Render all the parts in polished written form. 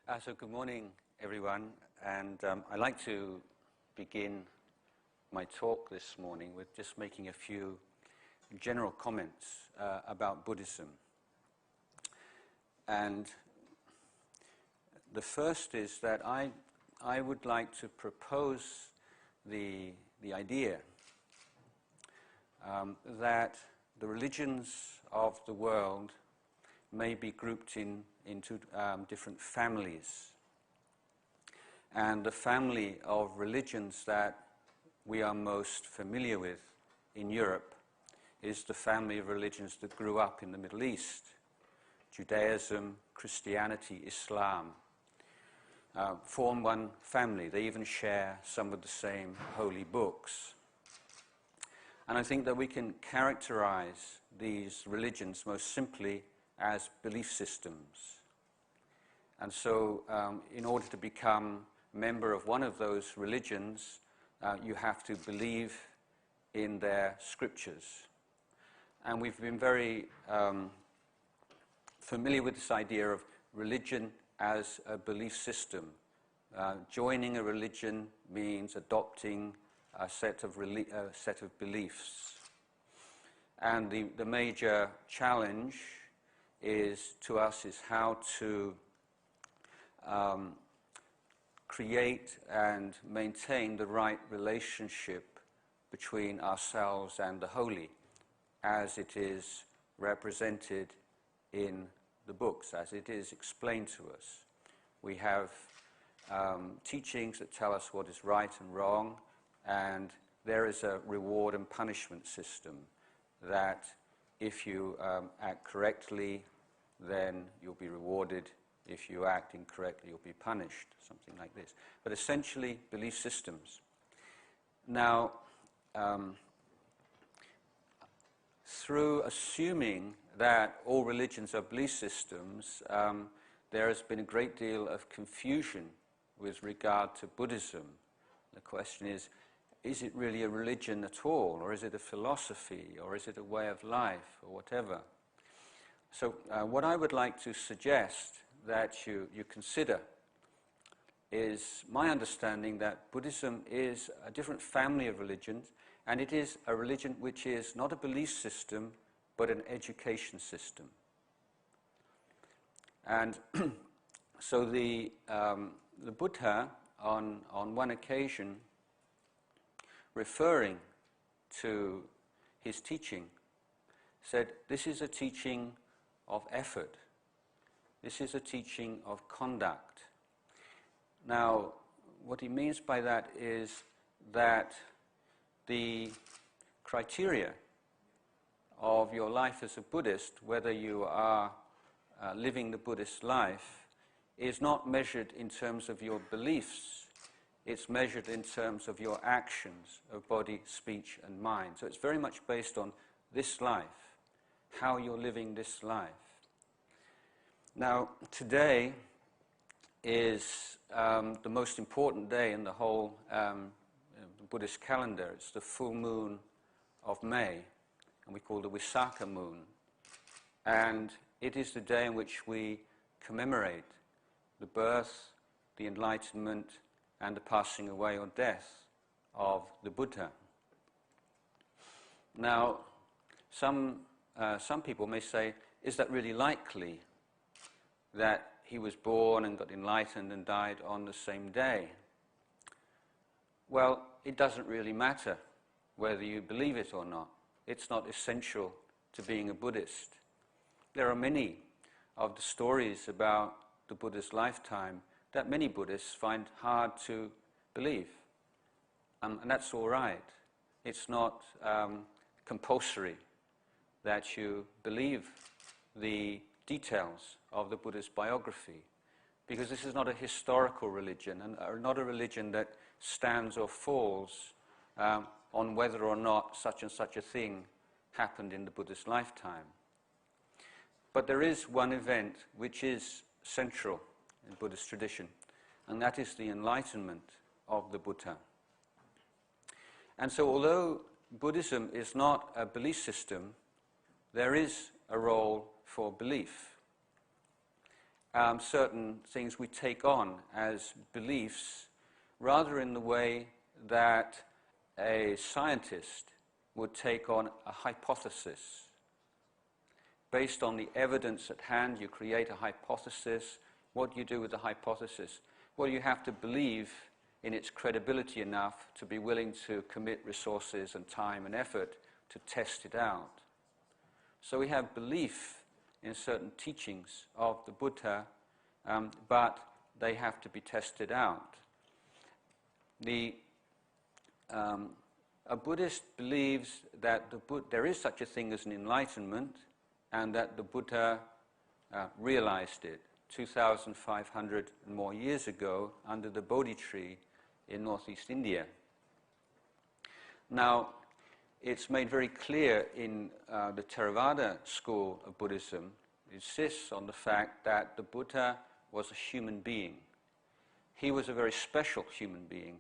So good morning, everyone, and I'd like to begin my talk this morning with just making a few general comments about Buddhism. And the first is that I would like to propose the idea that the religions of the world may be grouped into different families. And the family of religions that we are most familiar with in Europe is the family of religions that grew up in the Middle East. Judaism, Christianity, Islam form one family. They even share some of the same holy books. And I think that we can characterize these religions most simply as belief systems. And so in order to become a member of one of those religions, you have to believe in their scriptures. And we've been very familiar with this idea of religion as a belief system. Joining a religion means adopting a set of beliefs. And the major challenge to us is how to create and maintain the right relationship between ourselves and the holy, as it is represented in the books, as it is explained to us. We have teachings that tell us what is right and wrong, and there is a reward and punishment system that if you act correctly, then you'll be rewarded. If you act incorrectly, you'll be punished, something like this. But essentially, belief systems. Now, through assuming that all religions are belief systems, there has been a great deal of confusion with regard to Buddhism. The question is it really a religion at all, or is it a philosophy, or is it a way of life, or whatever? So what I would like to suggest that you consider is my understanding that Buddhism is a different family of religions, and it is a religion which is not a belief system, but an education system. And so the Buddha, on one occasion, referring to his teaching, said, "This is a teaching of effort. This is a teaching of conduct." Now, what he means by that is that the criteria of your life as a Buddhist, whether you are living the Buddhist life, is not measured in terms of your beliefs. It's measured in terms of your actions of body, speech, and mind. So it's very much based on this life, how you're living this life. Now, today is the most important day in the whole Buddhist calendar. It's the full moon of May, and we call it the Visakha moon. And it is the day in which we commemorate the birth, the enlightenment, and the passing away or death of the Buddha. Now, some people may say, is that really likely that he was born and got enlightened and died on the same day? Well, it doesn't really matter whether you believe it or not. It's not essential to being a Buddhist. There are many of the stories about the Buddha's lifetime that many Buddhists find hard to believe. And that's all right. It's not compulsory that you believe the details of the Buddha's biography, because this is not a historical religion, and not a religion that stands or falls on whether or not such and such a thing happened in the Buddha's lifetime. But there is one event which is central in Buddhist tradition, and that is the enlightenment of the Buddha. And so although Buddhism is not a belief system, there is a role for belief. certain things we take on as beliefs, rather in the way that a scientist would take on a hypothesis. Based on the evidence at hand, you create a hypothesis. What do you do with the hypothesis? Well, you have to believe in its credibility enough to be willing to commit resources and time and effort to test it out. So we have belief in certain teachings of the Buddha, but they have to be tested out. A Buddhist believes that there is such a thing as an enlightenment, and that the Buddha realized it 2,500 and more years ago under the Bodhi tree in northeast India. Now, it's made very clear in the Theravada school of Buddhism, it insists on the fact that the Buddha was a human being. He was a very special human being,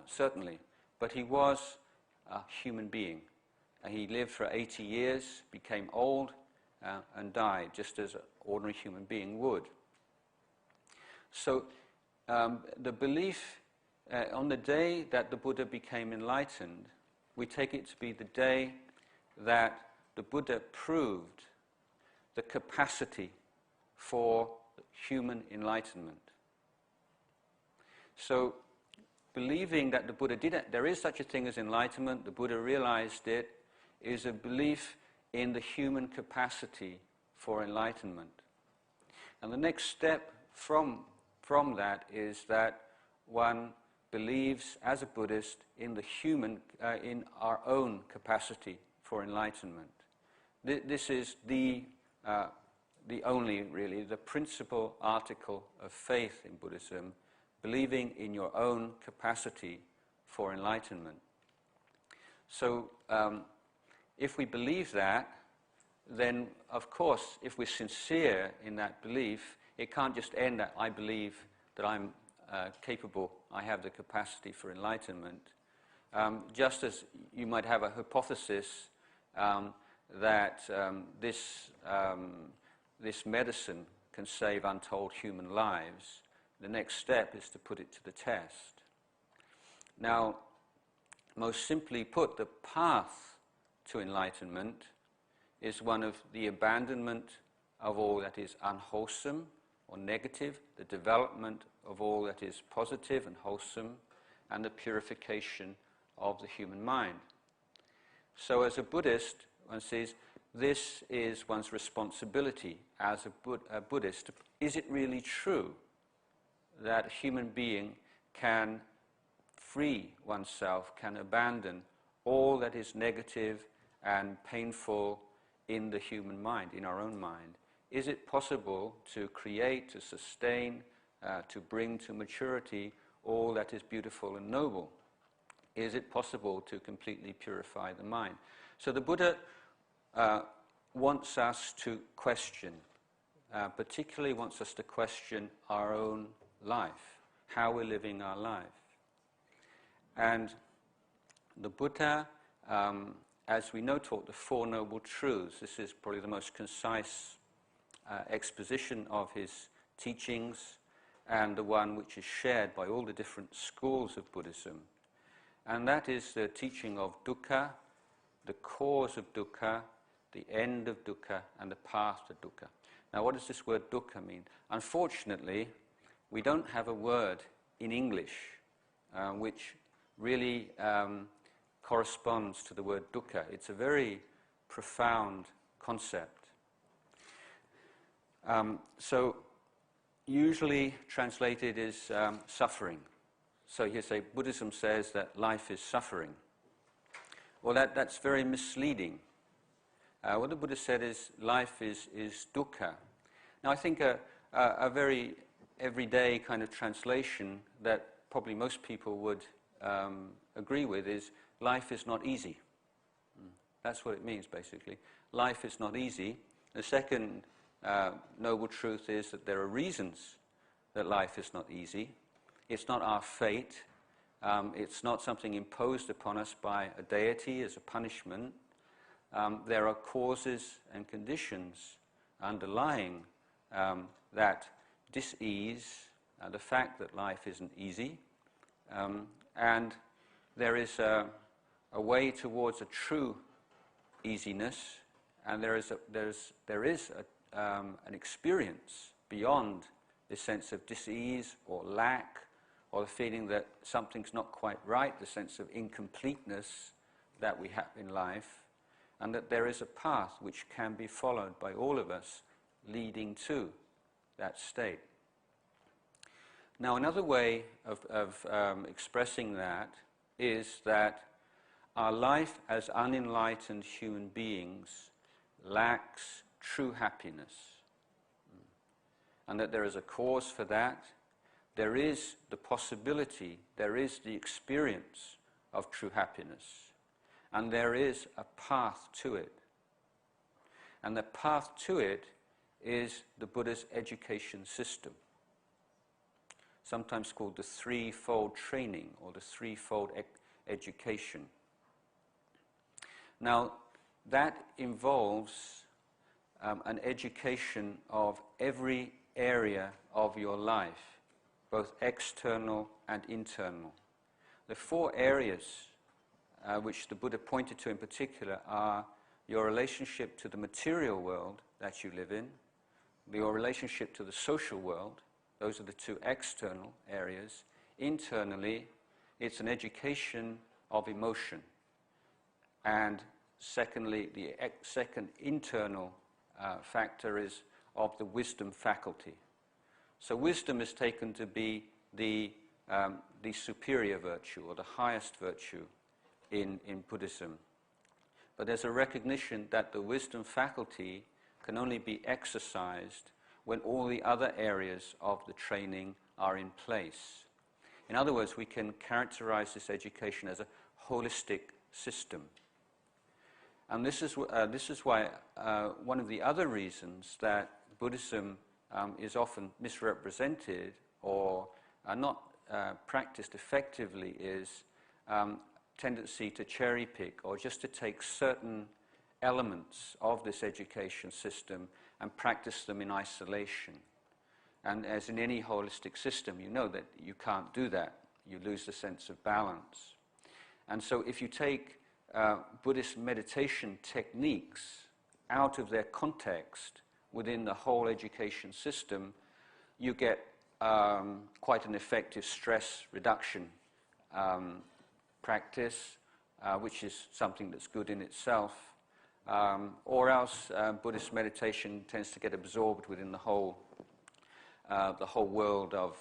certainly, but he was a human being. He lived for 80 years, became old, and died, just as an ordinary human being would. So the belief on the day that the Buddha became enlightened, we take it to be the day that the Buddha proved the capacity for human enlightenment. So believing that the Buddha there is such a thing as enlightenment, the Buddha realized it, is a belief in the human capacity for enlightenment. And the next step from that is that one believes, as a Buddhist, in the in our own capacity for enlightenment. This is the only, really, the principal article of faith in Buddhism, believing in your own capacity for enlightenment. So, if we believe that, then, of course, if we're sincere in that belief, it can't just end at, I believe that I'm capable, I have the capacity for enlightenment. Just as you might have a hypothesis that this medicine can save untold human lives, the next step is to put it to the test. Now, most simply put, the path to enlightenment is one of the abandonment of all that is unwholesome or negative, the development of all that is positive and wholesome, and the purification of the human mind. So as a Buddhist, one says, this is one's responsibility as a Buddhist. Is it really true that a human being can free oneself, can abandon all that is negative and painful in the human mind, in our own mind? Is it possible to create, to sustain, to bring to maturity all that is beautiful and noble? Is it possible to completely purify the mind? So the Buddha wants us to question, particularly wants us to question our own life, how we're living our life. And the Buddha, as we know, taught the Four Noble Truths. This is probably the most concise exposition of his teachings, and the one which is shared by all the different schools of Buddhism. And that is the teaching of dukkha, the cause of dukkha, the end of dukkha, and the path to dukkha. Now, what does this word dukkha mean? Unfortunately, we don't have a word in English which really corresponds to the word dukkha. It's a very profound concept. So, usually translated as suffering. So you say Buddhism says that life is suffering. Well, that's very misleading. What the Buddha said is life is dukkha. Now, I think a very everyday kind of translation that probably most people would agree with is life is not easy. That's what it means, basically. Life is not easy. The second noble truth is that there are reasons that life is not easy. It's not our fate. It's not something imposed upon us by a deity as a punishment. There are causes and conditions underlying that dis-ease, the fact that life isn't easy, and there is a way towards a true easiness, and there is an experience beyond this sense of dis-ease or lack, or the feeling that something's not quite right, the sense of incompleteness that we have in life, and that there is a path which can be followed by all of us leading to that state. Now, another way of expressing that is that our life as unenlightened human beings lacks true happiness, and that there is a cause for that. There is the possibility, there is the experience of true happiness, and there is a path to it. And the path to it is the Buddha's education system, sometimes called the threefold training or the threefold education. Now, that involves an education of every area of your life, both external and internal. The four areas which the Buddha pointed to in particular are your relationship to the material world that you live in, your relationship to the social world. Those are the two external areas. Internally, it's an education of emotion. And secondly, the second internal factor is of the wisdom faculty. So wisdom is taken to be the superior virtue or the highest virtue in Buddhism. But there's a recognition that the wisdom faculty can only be exercised when all the other areas of the training are in place. In other words, we can characterize this education as a holistic system. And this is why one of the other reasons that Buddhism is often misrepresented or not practiced effectively is tendency to cherry pick or just to take certain elements of this education system and practice them in isolation. And as in any holistic system, you know that you can't do that. You lose the sense of balance. And so if you take Buddhist meditation techniques out of their context within the whole education system, you get quite an effective stress reduction practice, which is something that's good in itself. Or else Buddhist meditation tends to get absorbed within the whole world of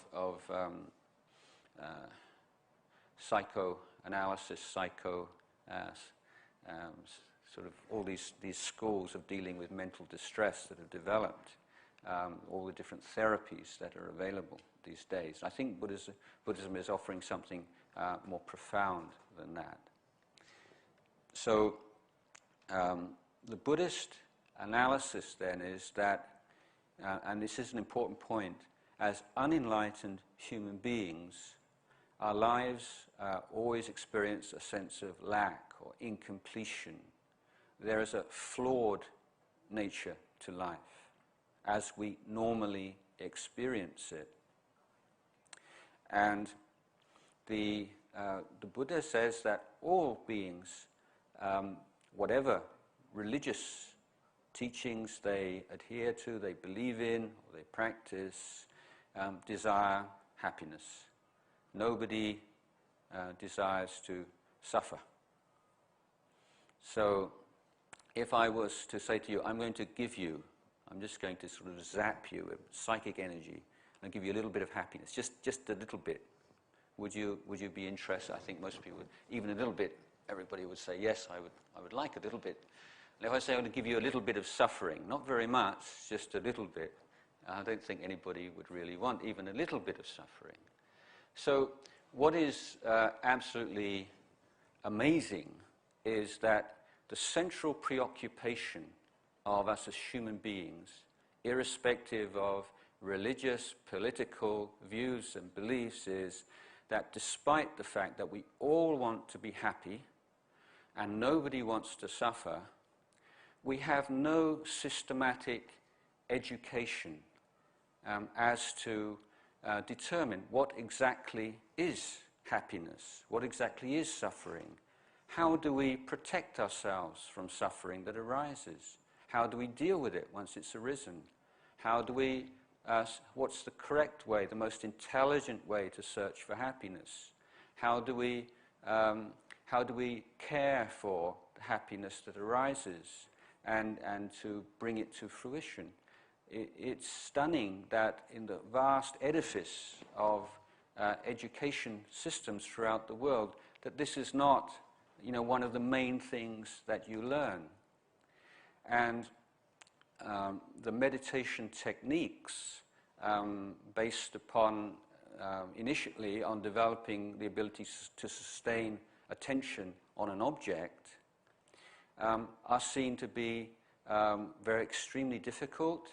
psychoanalysis, sort of all these schools of dealing with mental distress that have developed, all the different therapies that are available these days. I think Buddhism is offering something more profound than that. So the Buddhist analysis then is that, and this is an important point, as unenlightened human beings, our lives always experience a sense of lack or incompletion. There is a flawed nature to life as we normally experience it. And the Buddha says that all beings, whatever religious teachings they adhere to, they believe in, or they practice, desire happiness. Nobody desires to suffer. So if I was to say to you, I'm just going to sort of zap you with psychic energy and give you a little bit of happiness, just a little bit, would you be interested? I think most people would, even a little bit, everybody would say, yes, I would like a little bit. And if I say I want to give you a little bit of suffering, not very much, just a little bit, I don't think anybody would really want even a little bit of suffering. So what is absolutely amazing is that the central preoccupation of us as human beings, irrespective of religious, political views and beliefs, is that despite the fact that we all want to be happy and nobody wants to suffer, we have no systematic education as to determine what exactly is happiness, what exactly is suffering. How do we protect ourselves from suffering that arises? How do we deal with it once it's arisen? How do we, what's the correct way, the most intelligent way to search for happiness? How do we care for the happiness that arises and to bring it to fruition? It's stunning that in the vast edifice of education systems throughout the world, that this is not, one of the main things that you learn. And the meditation techniques, based upon, initially on developing the ability to sustain attention on an object, are seen to be very extremely difficult,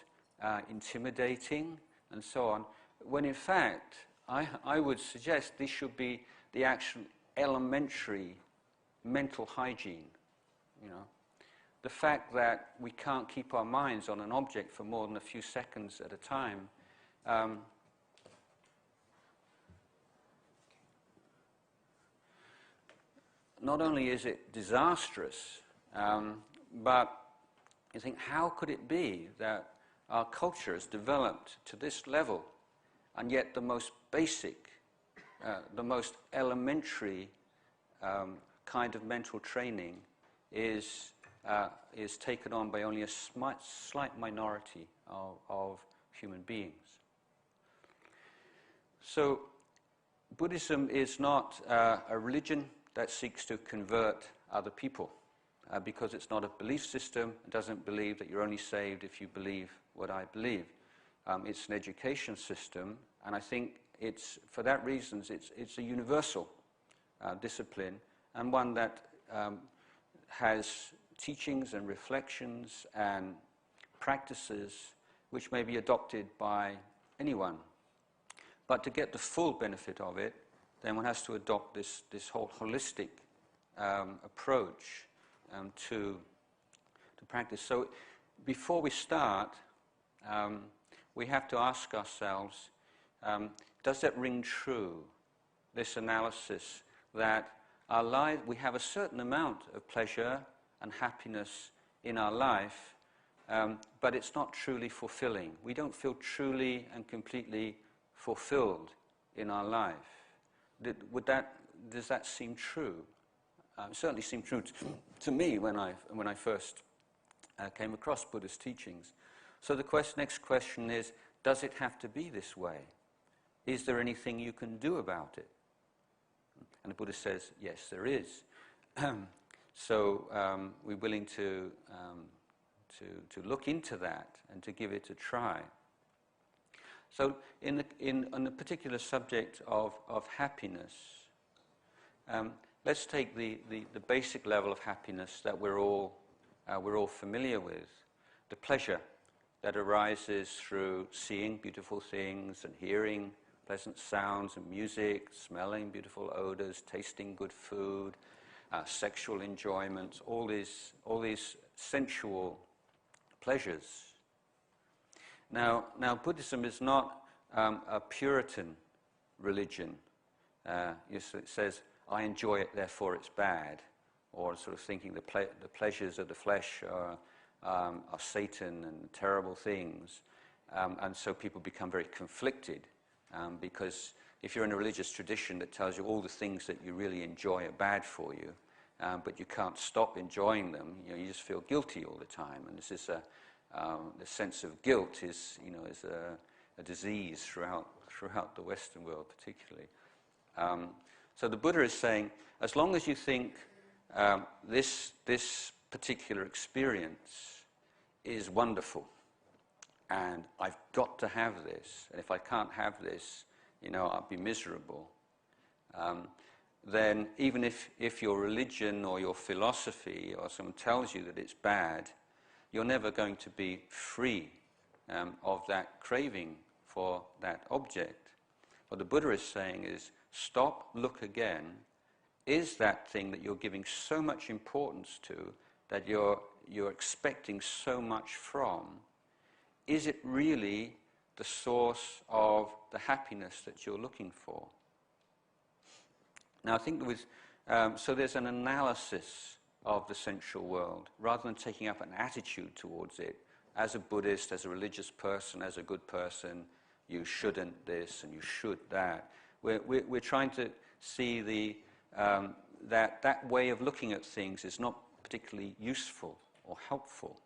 intimidating, and so on, when in fact, I would suggest this should be the actual elementary mental hygiene. The fact that we can't keep our minds on an object for more than a few seconds at a time, not only is it disastrous, but you think, how could it be that our culture has developed to this level, and yet the most basic, the most elementary kind of mental training is taken on by only a slight minority of human beings. So Buddhism is not a religion that seeks to convert other people, because it's not a belief system. It doesn't believe that you're only saved if you believe what I believe. It's an education system, and I think for that reason, it's a universal discipline, and one that has teachings and reflections and practices which may be adopted by anyone. But to get the full benefit of it, then one has to adopt this whole holistic approach to practice. So before we start, we have to ask ourselves, does that ring true, this analysis, that our life, we have a certain amount of pleasure and happiness in our life, but it's not truly fulfilling. We don't feel truly and completely fulfilled in our life. Does that seem true? It certainly seemed true to me when I first came across Buddha's teachings. So the next question is, does it have to be this way? Is there anything you can do about it? And the Buddha says, yes, there is. So we're willing to look into that and to give it a try. So on the particular subject of happiness, let's take the basic level of happiness that we're all familiar with, the pleasure that arises through seeing beautiful things and hearing pleasant sounds and music, smelling beautiful odors, tasting good food, sexual enjoyments, all these sensual pleasures. Now Buddhism is not a Puritan religion. It says, I enjoy it, therefore it's bad, or sort of thinking the pleasures of the flesh are Satan and terrible things, and so people become very conflicted, because if you're in a religious tradition that tells you all the things that you really enjoy are bad for you, but you can't stop enjoying them, you just feel guilty all the time, and this is the sense of guilt is a disease throughout the Western world, particularly. So the Buddha is saying, as long as you think this particular experience is wonderful, and I've got to have this, and if I can't have this, I'll be miserable, then even if your religion or your philosophy or someone tells you that it's bad, you're never going to be free of that craving for that object. What the Buddha is saying is, stop, look again. Is that thing that you're giving so much importance to, that you're expecting so much from, is it really the source of the happiness that you're looking for. Now I think so there's an analysis of the sensual world, rather than taking up an attitude towards it. As a Buddhist, as a religious person, as a good person, you shouldn't this and you should that. We're trying to see that way of looking at things is not particularly useful or helpful.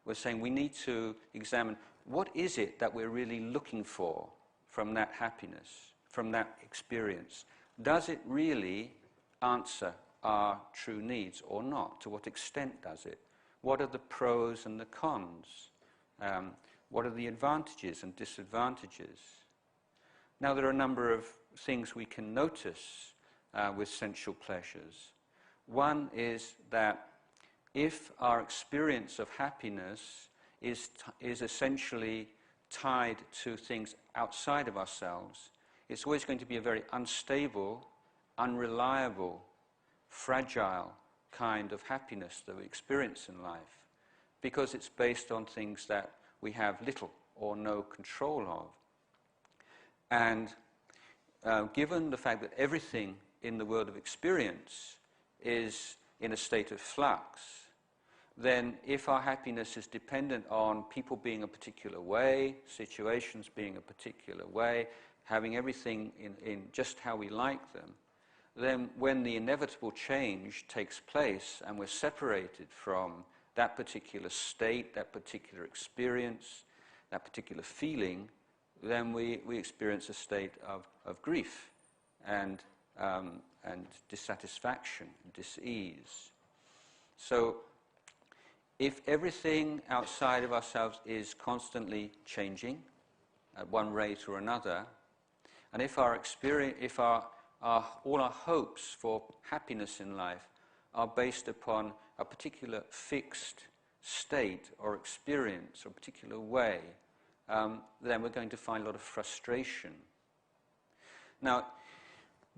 We're saying we need to examine what is it that we're really looking for from that happiness, from that experience. Does it really answer our true needs or not? To what extent does it? What are the pros and the cons? What are the advantages and disadvantages? Now there are a number of things we can notice with sensual pleasures. One is that if our experience of happiness is essentially tied to things outside of ourselves, it's always going to be a very unstable, unreliable, fragile kind of happiness that we experience in life, because it's based on things that we have little or no control of. And given the fact that everything in the world of experience is in a state of flux, then if our happiness is dependent on people being a particular way, situations being a particular way, having everything in just how we like them, then when the inevitable change takes place and we're separated from that particular state, that particular experience, that particular feeling, then we experience a state of grief and dissatisfaction, dis-ease. So if everything outside of ourselves is constantly changing at one rate or another, and if our experience, if all our hopes for happiness in life are based upon a particular fixed state or experience or a particular way, then we're going to find a lot of frustration. Now,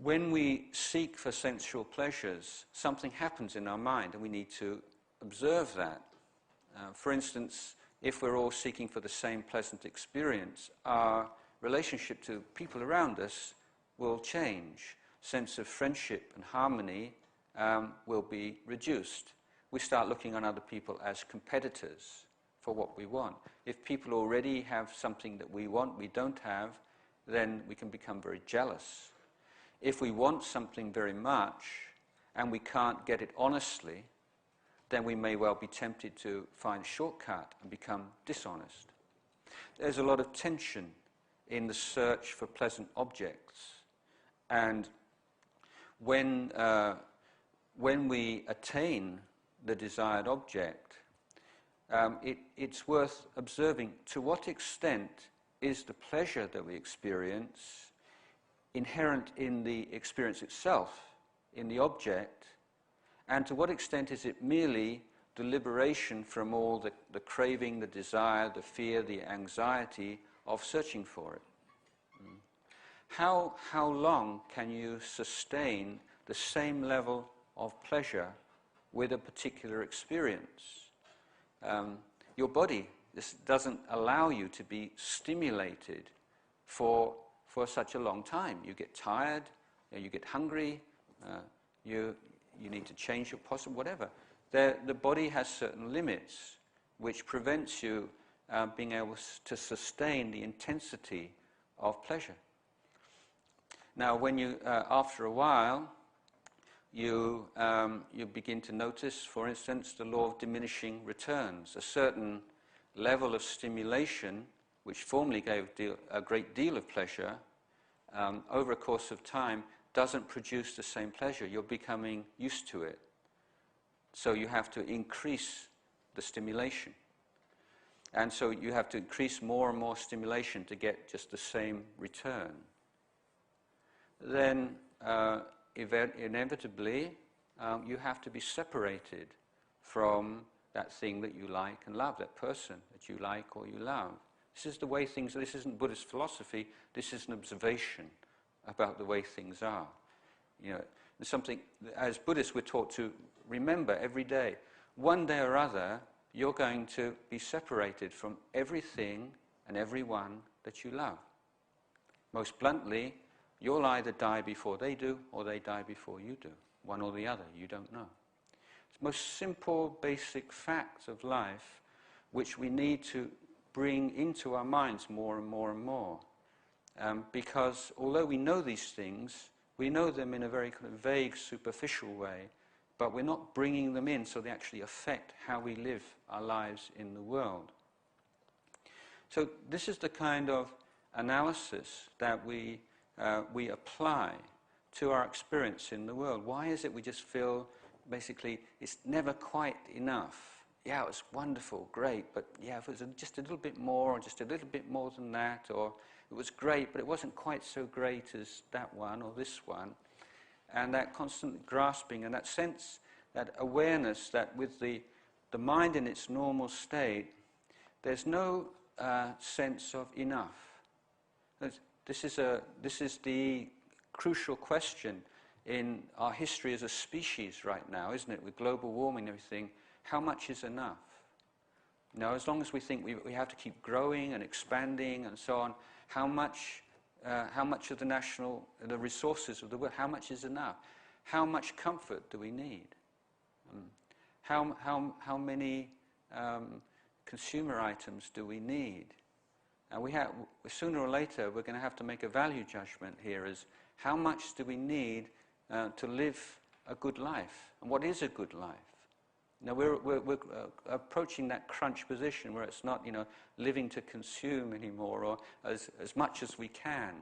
when we seek for sensual pleasures, something happens in our mind, and we need to observe that. For instance, if we're all seeking for the same pleasant experience, our relationship to people around us will change. Sense of friendship and harmony will be reduced. We start looking on other people as competitors for what we want. If people already have something that we want, we don't have, then we can become very jealous. If we want something very much and we can't get it honestly, then we may well be tempted to find a shortcut and become dishonest. There's a lot of tension in the search for pleasant objects, and when we attain the desired object, it's worth observing to what extent is the pleasure that we experience inherent in the experience itself, in the object, and to what extent is it merely the liberation from all the craving, the desire, the fear, the anxiety of searching for it. How long can you sustain the same level of pleasure with a particular experience? Your body, this doesn't allow you to be stimulated for such a long time. You get tired, you get hungry, you need to change your posture, whatever. The body has certain limits which prevents you being able to sustain the intensity of pleasure. Now, when you, after a while, you begin to notice, for instance, the law of diminishing returns. A certain level of stimulation, which formerly gave a great deal of pleasure, over a course of time, doesn't produce the same pleasure. You're becoming used to it. So you have to increase the stimulation. And so you have to increase more and more stimulation to get just the same return. Then, inevitably, you have to be separated from that thing that you like and love, that person that you like or you love. This is the way things are. This isn't Buddhist philosophy. This is an observation about the way things are. You know, there's something, as Buddhists, we're taught to remember every day. One day or other, you're going to be separated from everything and everyone that you love. Most bluntly, you'll either die before they do or they die before you do. One or the other, you don't know. It's the most simple, basic facts of life which we need to bring into our minds more and more and more. Because although we know these things, we know them in a very kind of vague, superficial way, but we're not bringing them in so they actually affect how we live our lives in the world. So this is the kind of analysis that we apply to our experience in the world. Why is it we just feel basically it's never quite enough? Yeah, it was wonderful, great, but yeah, if it was just a little bit more, or just a little bit more than that, or it was great, but it wasn't quite so great as that one or this one. And that constant grasping and that sense, that awareness that with the mind in its normal state, there's no sense of enough. This is the crucial question in our history as a species right now, isn't it? With global warming and everything, how much is enough? You know, as long as we think we have to keep growing and expanding and so on, how much of the resources of the world, how much is enough? How much comfort do we need? How many consumer items do we need? And sooner or later, we're going to have to make a value judgment here as how much do we need to live a good life? And what is a good life? Now, we're approaching that crunch position where it's not, living to consume anymore, or as much as we can.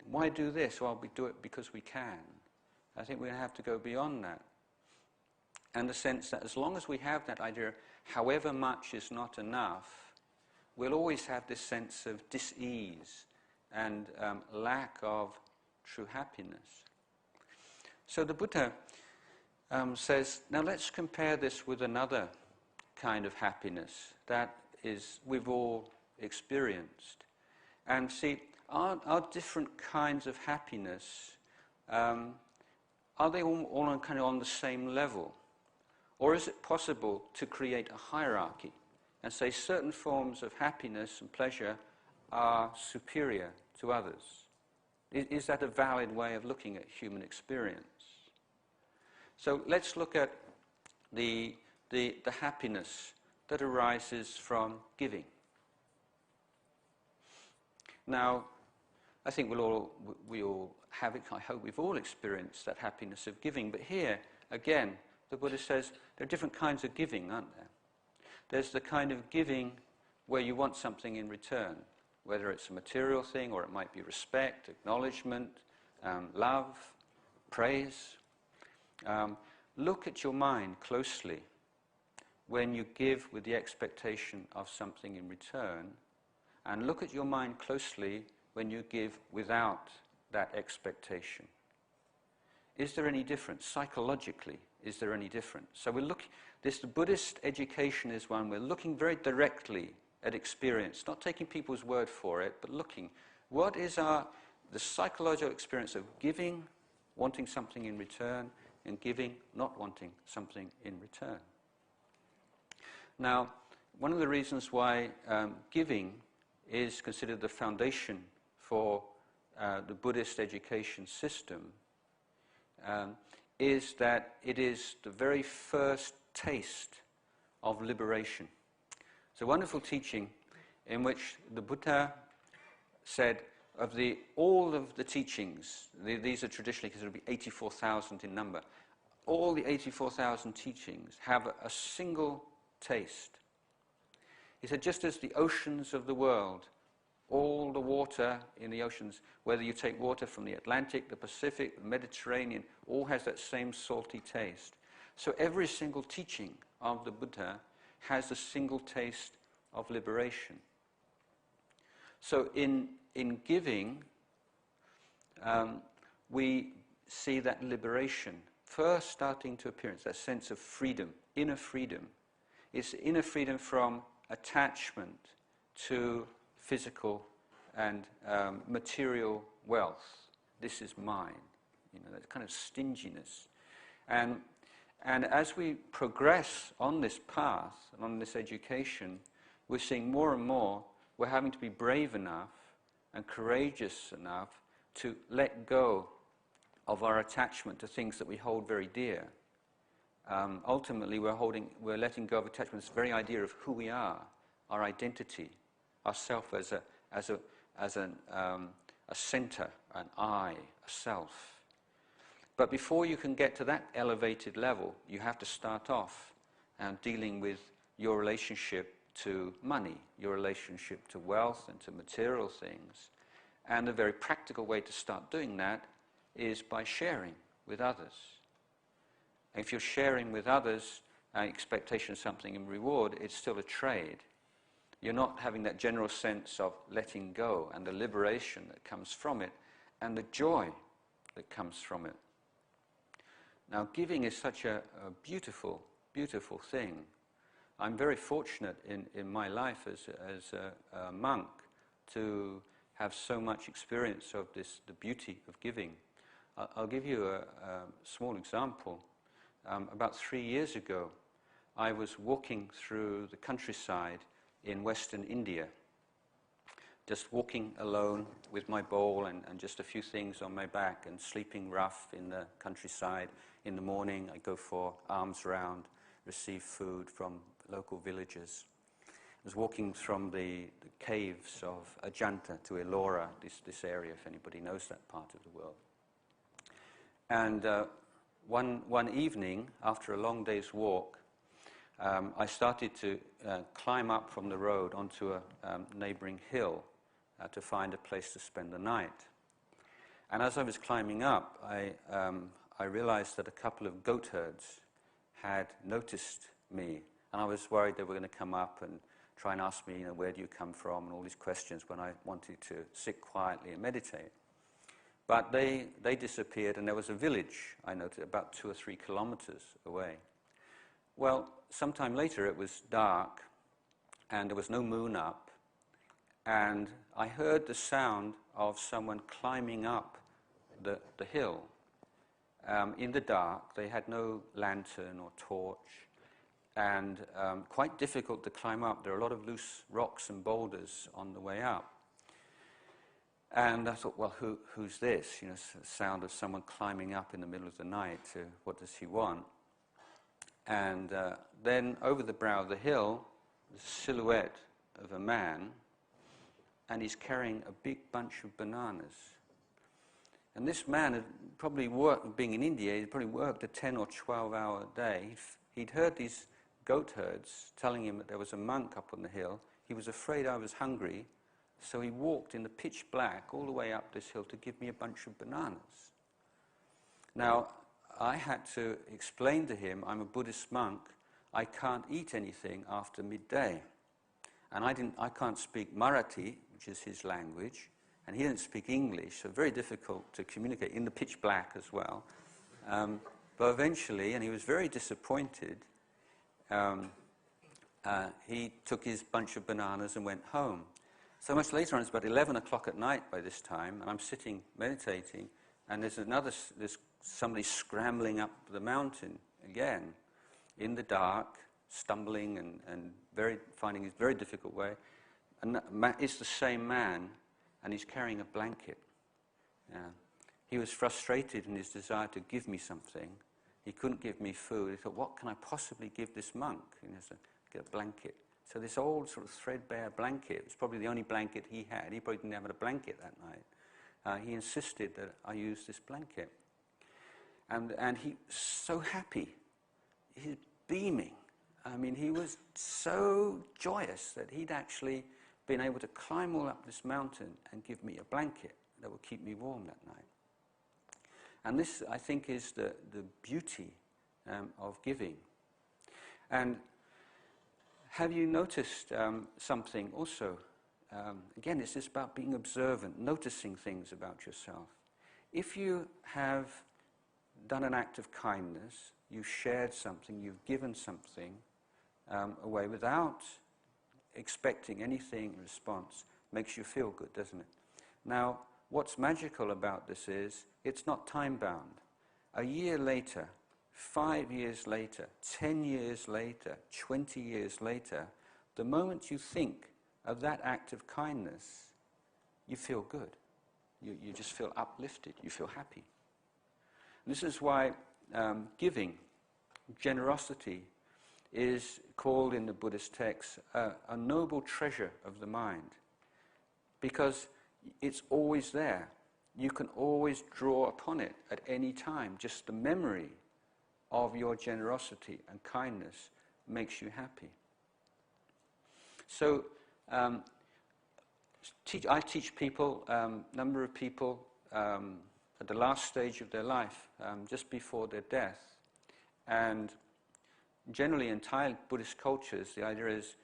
Why do this? Well, we do it because we can. I think we're going to have to go beyond that. And the sense that as long as we have that idea, however much is not enough, we'll always have this sense of dis-ease and lack of true happiness. So the Buddha says, now let's compare this with another kind of happiness that we've all experienced. And see, are different kinds of happiness, are they all kind of on the same level? Or is it possible to create a hierarchy and say certain forms of happiness and pleasure are superior to others? Is that a valid way of looking at human experience? So let's look at the happiness that arises from giving. Now, I think we all have it. I hope we've all experienced that happiness of giving. But here, again, the Buddha says there are different kinds of giving, aren't there? There's the kind of giving where you want something in return, whether it's a material thing or it might be respect, acknowledgement, love, praise. Look at your mind closely when you give with the expectation of something in return, and look at your mind closely when you give without that expectation. Is there any difference? Psychologically, is there any difference? So the Buddhist education is one, we're looking very directly at experience, not taking people's word for it, but looking, what is the psychological experience of giving, wanting something in return, and giving, not wanting something in return? Now, one of the reasons why giving is considered the foundation for the Buddhist education system is that it is the very first taste of liberation. It's a wonderful teaching in which the Buddha said all of the teachings, these are traditionally considered to be 84,000 in number, all the 84,000 teachings have a single taste. He said, just as the oceans of the world, all the water in the oceans, whether you take water from the Atlantic, the Pacific, the Mediterranean, all has that same salty taste. So every single teaching of the Buddha has a single taste of liberation. So in giving, we see that liberation first starting to appear, that sense of freedom, inner freedom. It's inner freedom from attachment to physical and material wealth. This is mine, that kind of stinginess. And as we progress on this path and on this education, we're seeing more and more we're having to be brave enough and courageous enough to let go of our attachment to things that we hold very dear. Ultimately, we're letting go of attachment to this very idea of who we are, our identity, ourself as a center, an I, a self. But before you can get to that elevated level, you have to start off dealing with your relationship to money, your relationship to wealth and to material things. And a very practical way to start doing that is by sharing with others. If you're sharing with others expectation of something in reward, it's still a trade. You're not having that general sense of letting go and the liberation that comes from it and the joy that comes from it. Now, giving is such a beautiful, beautiful thing. I'm very fortunate in my life as a monk to have so much experience of the beauty of giving. I'll give you a small example. About 3 years ago, I was walking through the countryside in Western India, just walking alone with my bowl and just a few things on my back and sleeping rough in the countryside. In the morning, I go for alms round, receive food from local villagers. I was walking from the caves of Ajanta to Ellora, this area, if anybody knows that part of the world. And one evening, after a long day's walk, I started to climb up from the road onto a neighboring hill to find a place to spend the night. And as I was climbing up, I realized that a couple of goat herds had noticed me, and I was worried they were going to come up and try and ask me, where do you come from, and all these questions when I wanted to sit quietly and meditate. But they disappeared, and there was a village, I noted, about 2 or 3 kilometers away. Well, sometime later it was dark, and there was no moon up, and I heard the sound of someone climbing up the hill. In the dark, they had no lantern or torch, and quite difficult to climb up. There are a lot of loose rocks and boulders on the way up. And I thought, well, who's this? The sound of someone climbing up in the middle of the night. What does he want? And then over the brow of the hill, the silhouette of a man, and he's carrying a big bunch of bananas. And this man had probably worked, being in India, he'd probably worked a 10 or 12-hour day. He'd heard these goat herds telling him that there was a monk up on the hill. He was afraid I was hungry, so he walked in the pitch black all the way up this hill to give me a bunch of bananas. Now, I had to explain to him, I'm a Buddhist monk, I can't eat anything after midday. And I can't speak Marathi, which is his language, and he didn't speak English, so very difficult to communicate in the pitch black as well. But eventually, and he was very disappointed, he took his bunch of bananas and went home. So much later on, it's about 11 o'clock at night by this time, and I'm sitting meditating, and there's somebody scrambling up the mountain again, in the dark, stumbling and finding his very difficult way. And it's the same man, and he's carrying a blanket. Yeah. He was frustrated in his desire to give me something. He couldn't give me food. He thought, what can I possibly give this monk? So get a blanket. So this old sort of threadbare blanket was probably the only blanket he had. He probably didn't have a blanket that night. He insisted that I use this blanket. And he was so happy. He's beaming. I mean, he was so joyous that he'd actually been able to climb all up this mountain and give me a blanket that would keep me warm that night. And this, I think, is the beauty of giving. And have you noticed something also? Again, it's just about being observant, noticing things about yourself. If you have done an act of kindness, you've shared something, you've given something away without expecting anything in response, makes you feel good, doesn't it? Now, what's magical about this is it's not time-bound. A year later, 5 years later, 10 years later, 20 years later, the moment you think of that act of kindness, you feel good. You just feel uplifted. You feel happy. And this is why giving, generosity, is called in the Buddhist texts a noble treasure of the mind, because it's always there. You can always draw upon it at any time. Just the memory of your generosity and kindness makes you happy. So I teach people, number of people at the last stage of their life, just before their death. And generally in Thai Buddhist cultures, the idea is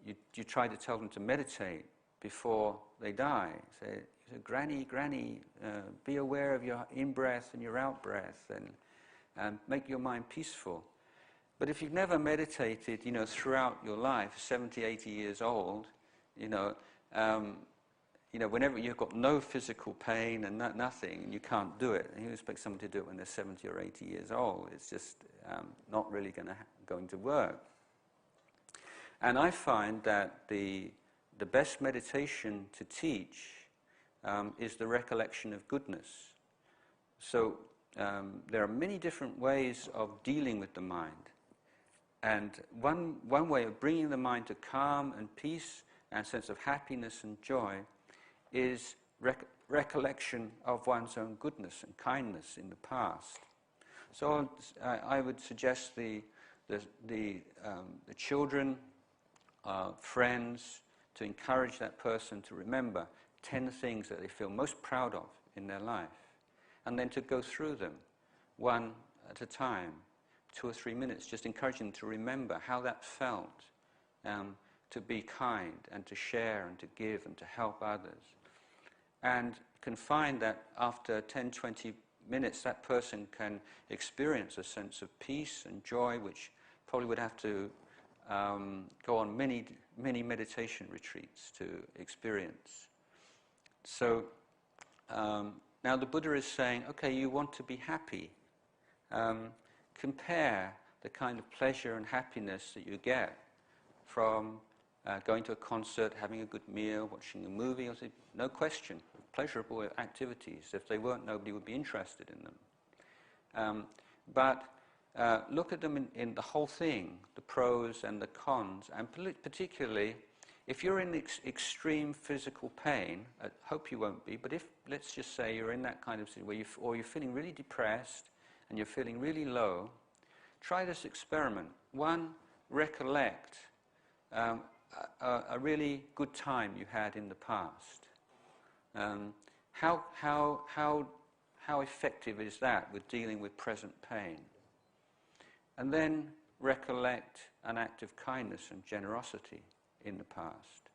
you try to tell them to meditate before they die. Say, Granny, be aware of your in-breath and your out-breath, and make your mind peaceful. But if you've never meditated, throughout your life, 70, 80 years old, whenever you've got no physical pain and nothing, and you can't do it, and you expect someone to do it when they're 70 or 80 years old, it's just not really going to work. And I find that the best meditation to teach is the recollection of goodness. So there are many different ways of dealing with the mind. And one way of bringing the mind to calm and peace and sense of happiness and joy is recollection of one's own goodness and kindness in the past. So I would suggest the children, friends, to encourage that person to remember 10 things that they feel most proud of in their life, and then to go through them one at a time, 2 or 3 minutes, just encouraging them to remember how that felt, to be kind and to share and to give and to help others. And you can find that after 10, 20 minutes, that person can experience a sense of peace and joy, which probably would have to go on many meditation retreats to experience. So now the Buddha is saying, okay, you want to be happy. Compare the kind of pleasure and happiness that you get from going to a concert, having a good meal, watching a movie. No question, pleasurable activities. If they weren't, nobody would be interested in them. But look at them in the whole thing, the pros and the cons, and particularly if you're in extreme physical pain. I hope you won't be, but if, let's just say you're in that kind of situation where you're feeling really depressed and you're feeling really low, try this experiment. One, recollect a really good time you had in the past. How effective is that with dealing with present pain? And then recollect an act of kindness and generosity in the past.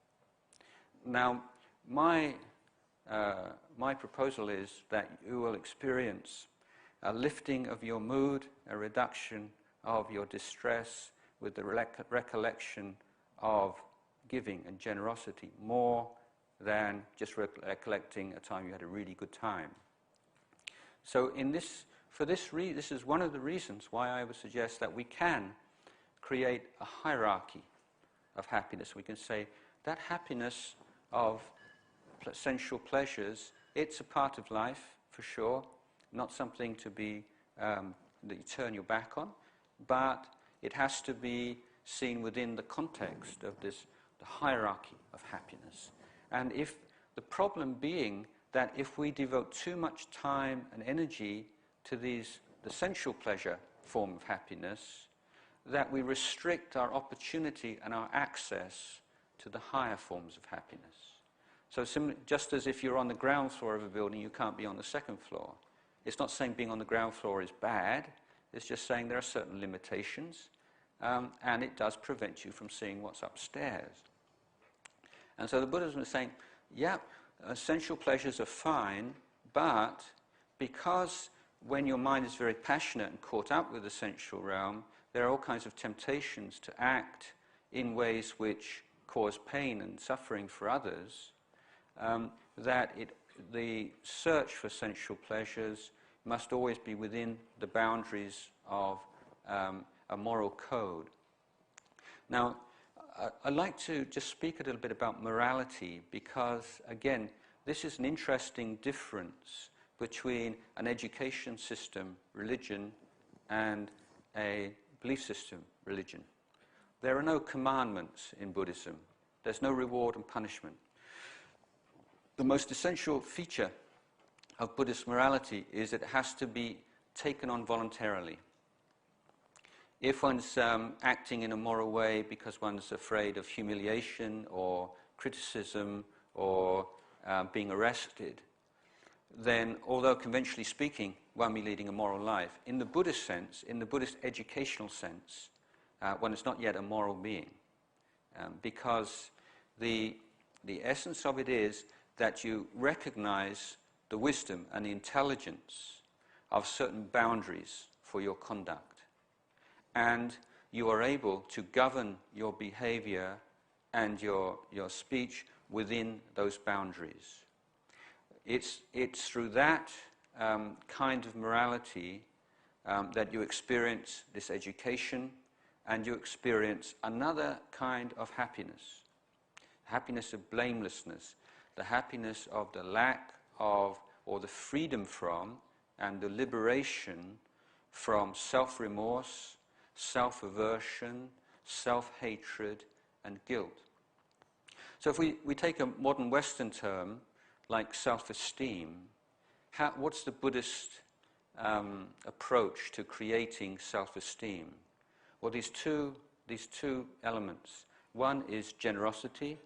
Now, my proposal is that you will experience a lifting of your mood, a reduction of your distress with the recollection of giving and generosity, more than just recollecting a time you had a really good time. So this is one of the reasons why I would suggest that we can create a hierarchy of happiness. We can say that happiness of sensual pleasures, it's a part of life for sure, not something to be that you turn your back on, but it has to be seen within the context of the hierarchy of happiness. And if the problem being that if we devote too much time and energy to the sensual pleasure form of happiness, that we restrict our opportunity and our access to the higher forms of happiness. So just as if you're on the ground floor of a building, you can't be on the second floor. It's not saying being on the ground floor is bad, it's just saying there are certain limitations, and it does prevent you from seeing what's upstairs. And so the Buddhism is saying, yeah, sensual pleasures are fine, but because when your mind is very passionate and caught up with the sensual realm, there are all kinds of temptations to act in ways which cause pain and suffering for others, the search for sensual pleasures must always be within the boundaries of a moral code. Now, I'd like to just speak a little bit about morality because, again, this is an interesting difference between an education system, religion, and a belief system, religion. There are no commandments in Buddhism. There's no reward and punishment. The most essential feature of Buddhist morality is that it has to be taken on voluntarily. If one's acting in a moral way because one's afraid of humiliation or criticism or being arrested, then, although conventionally speaking, one be leading a moral life, in the Buddhist sense, in the Buddhist educational sense, one is not yet a moral being. Because the essence of it is that you recognize the wisdom and the intelligence of certain boundaries for your conduct. And you are able to govern your behavior and your speech within those boundaries. It's through that kind of morality that you experience this education and you experience another kind of happiness. Happiness of blamelessness, the happiness of the lack of, or the freedom from, and the liberation from self-remorse, self-aversion, self-hatred, and guilt. So if we take a modern Western term, like self-esteem, what's the Buddhist approach to creating self-esteem? Well, these two elements. One is generosity,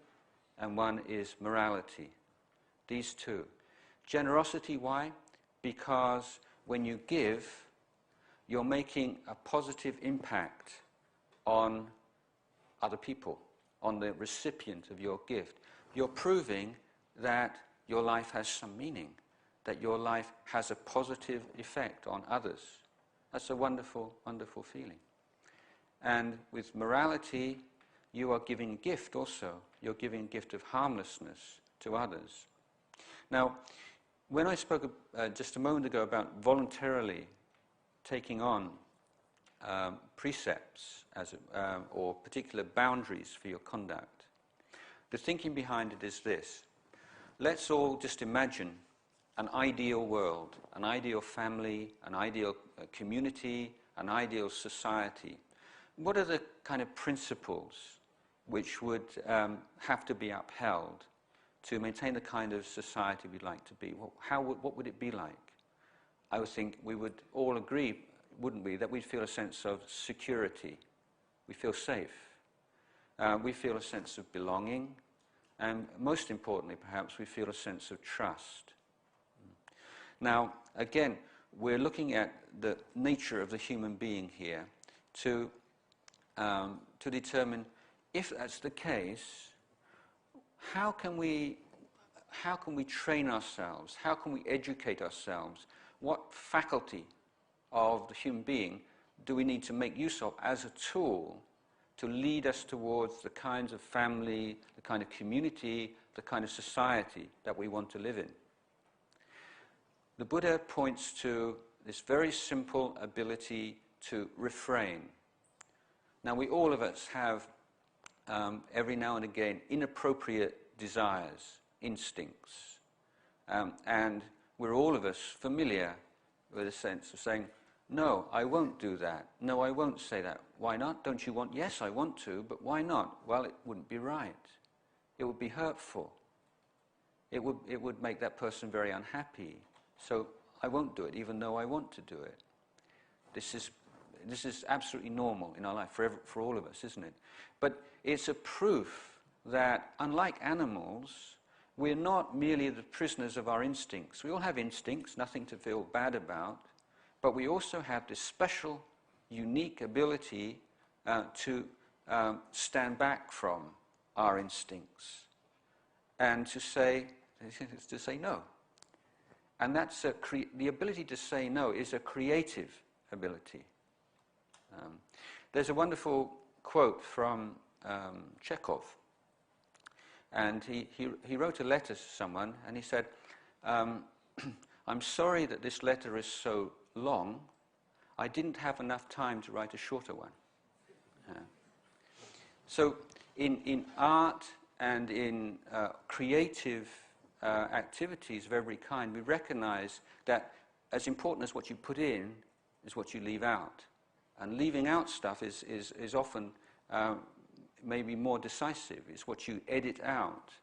and one is morality. These two. Generosity, why? Because when you give, you're making a positive impact on other people, on the recipient of your gift. You're proving that your life has some meaning, that your life has a positive effect on others. That's a wonderful, wonderful feeling. And with morality, you are giving a gift also. You're giving a gift of harmlessness to others. Now, when I spoke just a moment ago about voluntarily taking on precepts or particular boundaries for your conduct, the thinking behind it is this. Let's all just imagine an ideal world, an ideal family, an ideal community, an ideal society. What are the kind of principles which would have to be upheld to maintain the kind of society we'd like to be? What would it be like? I would think we would all agree, wouldn't we, that we'd feel a sense of security. We feel safe. We feel a sense of belonging. And most importantly, perhaps, we feel a sense of trust. Now, again, we're looking at the nature of the human being here to determine if that's the case, how can we train ourselves? How can we educate ourselves? What faculty of the human being do we need to make use of as a tool to lead us towards the kinds of family, the kind of community, the kind of society that we want to live in? The Buddha points to this very simple ability to refrain. Now, all of us have, every now and again, inappropriate desires, instincts. And we're all of us familiar with a sense of saying, no, I won't do that. No, I won't say that. Why not? Don't you want? Yes, I want to, but why not? Well, it wouldn't be right. It would be hurtful. It would make that person very unhappy. So I won't do it, even though I want to do it. This is absolutely normal in our life, for all of us, isn't it? But it's a proof that, unlike animals, we're not merely the prisoners of our instincts. We all have instincts, nothing to feel bad about, but we also have this special, unique ability to stand back from our instincts and to say no. And that's the ability to say no is a creative ability. There's a wonderful quote from Chekhov, and he wrote a letter to someone, and he said, I'm sorry that this letter is so long. I didn't have enough time to write a shorter one. So in art and in creative activities of every kind, we recognize that as important as what you put in is what you leave out. And leaving out stuff is often maybe more decisive. It's what you edit out.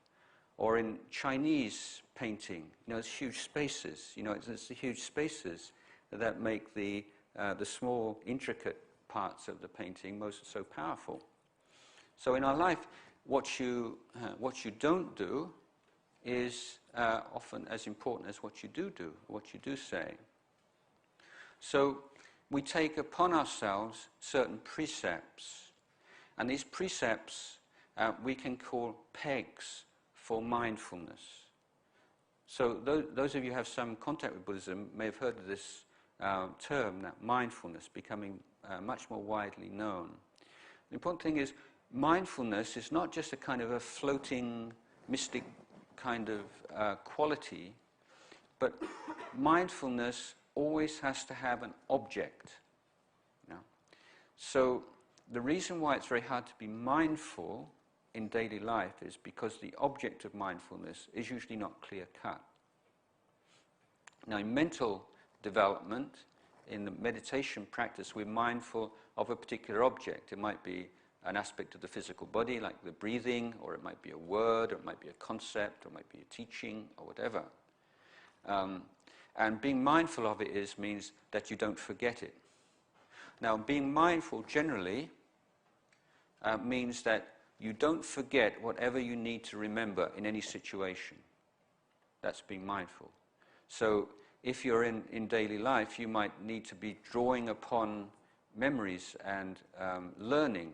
Or in Chinese painting, it's huge spaces. It's the huge spaces that make the small, intricate parts of the painting most so powerful. So in our life, what you don't do is often as important as what you do, what you do say. So we take upon ourselves certain precepts, and these precepts we can call pegs for mindfulness. So those of you who have some contact with Buddhism may have heard of this term, that mindfulness, becoming much more widely known. The important thing is, mindfulness is not just a kind of a floating, mystic kind of quality, but mindfulness always has to have an object. So the reason why it's very hard to be mindful in daily life is because the object of mindfulness is usually not clear-cut. Now, in mental development, in the meditation practice, we're mindful of a particular object. It might be an aspect of the physical body, like the breathing, or it might be a word, or it might be a concept, or it might be a teaching, or whatever. And being mindful of it means that you don't forget it. Now, being mindful generally means that you don't forget whatever you need to remember in any situation. That's being mindful. So if you're in daily life, you might need to be drawing upon memories and learning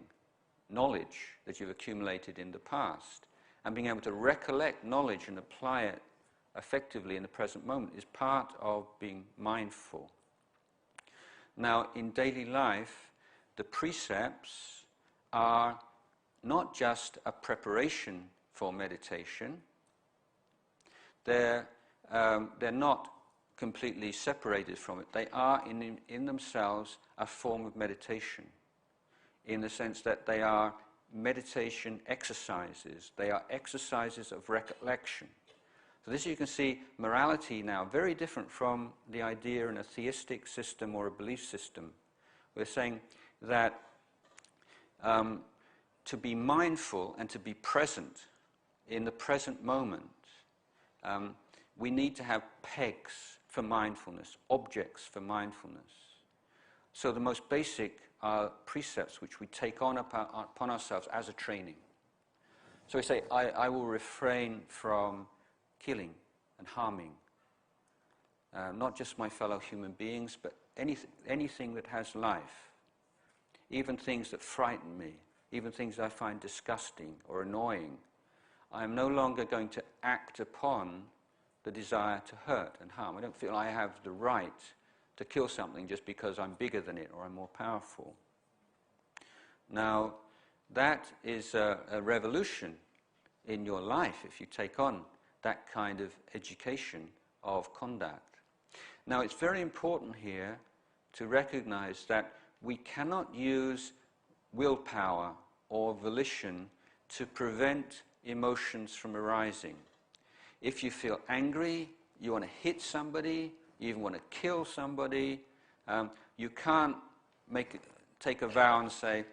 knowledge that you've accumulated in the past. And being able to recollect knowledge and apply it effectively in the present moment is part of being mindful. Now, in daily life, the precepts are not just a preparation for meditation. They're not completely separated from it. They are in themselves a form of meditation, in the sense that they are meditation exercises. They are exercises of recollection. So this, you can see morality now very different from the idea in a theistic system or a belief system. We're saying that to be mindful and to be present in the present moment, we need to have pegs for mindfulness, objects for mindfulness. So the most basic are precepts which we take on upon ourselves as a training. So we say, I will refrain from killing and harming, not just my fellow human beings, but anything that has life, even things that frighten me, even things I find disgusting or annoying. I am no longer going to act upon the desire to hurt and harm. I don't feel I have the right to kill something just because I'm bigger than it or I'm more powerful. Now, that is a revolution in your life if you take on that kind of education of conduct. Now, it's very important here to recognize that we cannot use willpower or volition to prevent emotions from arising. If you feel angry, you want to hit somebody, you even want to kill somebody, you can't take a vow and say,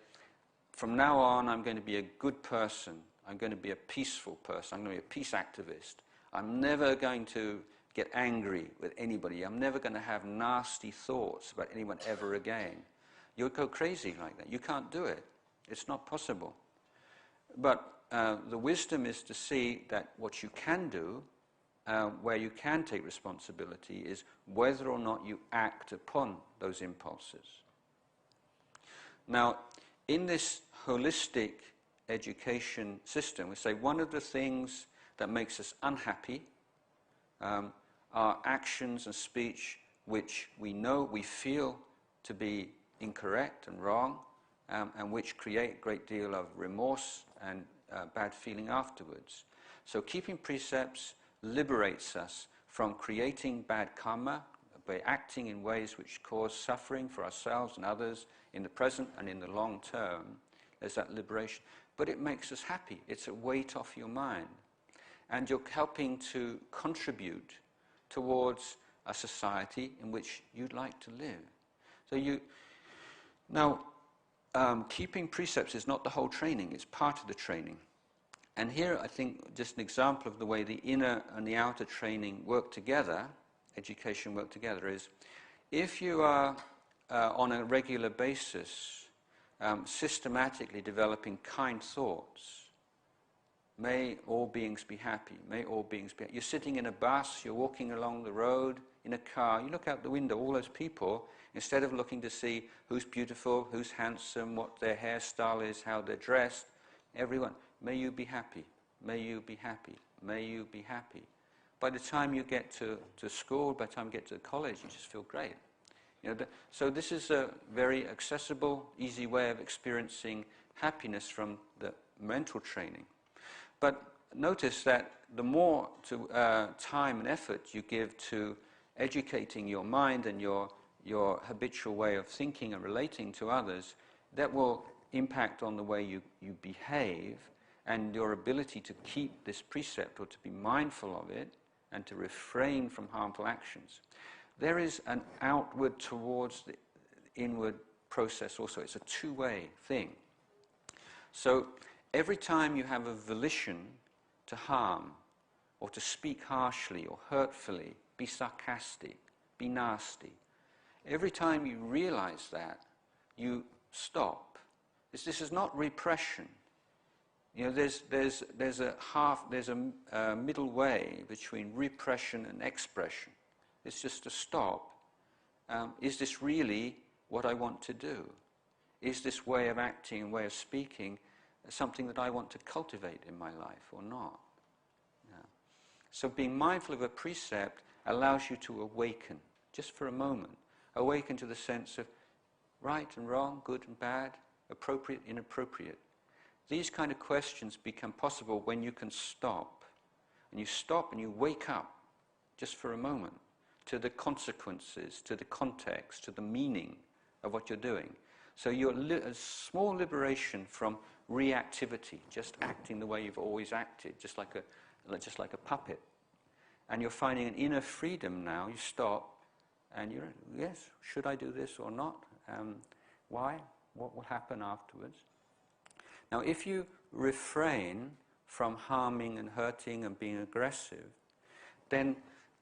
from now on I'm going to be a good person, I'm going to be a peaceful person, I'm going to be a peace activist, I'm never going to get angry with anybody, I'm never going to have nasty thoughts about anyone ever again. You'll go crazy like that. You can't do it. It's not possible. But the wisdom is to see that what you can do, where you can take responsibility, is whether or not you act upon those impulses. Now, in this holistic education system, we say one of the things that makes us unhappy are actions and speech which we feel to be incorrect and wrong, and which create a great deal of remorse and bad feeling afterwards. So keeping precepts liberates us from creating bad karma by acting in ways which cause suffering for ourselves and others in the present and in the long term. There's that liberation. but it makes us happy. It's a weight off your mind. And you're helping to contribute towards a society in which you'd like to live. So keeping precepts is not the whole training, it's part of the training. And here I think just an example of the way the inner and the outer training work together, education work together, is if you are on a regular basis systematically developing kind thoughts, may all beings be happy, may all beings be happy. You're sitting in a bus, you're walking along the road, in a car, you look out the window, all those people, instead of looking to see who's beautiful, who's handsome, what their hairstyle is, how they're dressed, everyone, may you be happy, may you be happy, may you be happy. By the time you get to school, by the time you get to college, you just feel great. So this is a very accessible, easy way of experiencing happiness from the mental training. But notice that the more time and effort you give to educating your mind and your habitual way of thinking and relating to others, that will impact on the way you behave and your ability to keep this precept or to be mindful of it and to refrain from harmful actions. There is an outward towards the inward process also. It's a two-way thing. So every time you have a volition to harm or to speak harshly or hurtfully, be sarcastic, be nasty, every time you realize that, you stop. This is not repression. There's a middle way between repression and expression. It's just to stop. Is this really what I want to do? Is this way of acting and way of speaking something that I want to cultivate in my life or not? Yeah. So being mindful of a precept allows you to awaken, just for a moment. Awaken to the sense of right and wrong, good and bad, appropriate, inappropriate. These kind of questions become possible when you can stop. And you stop and you wake up, just for a moment, to the consequences, to the context, to the meaning of what you're doing. So you're a small liberation from reactivity, just acting the way you've always acted, just like a puppet. And you're finding an inner freedom now. You stop, and you're, yes, should I do this or not? Why? What will happen afterwards? Now, if you refrain from harming and hurting and being aggressive, then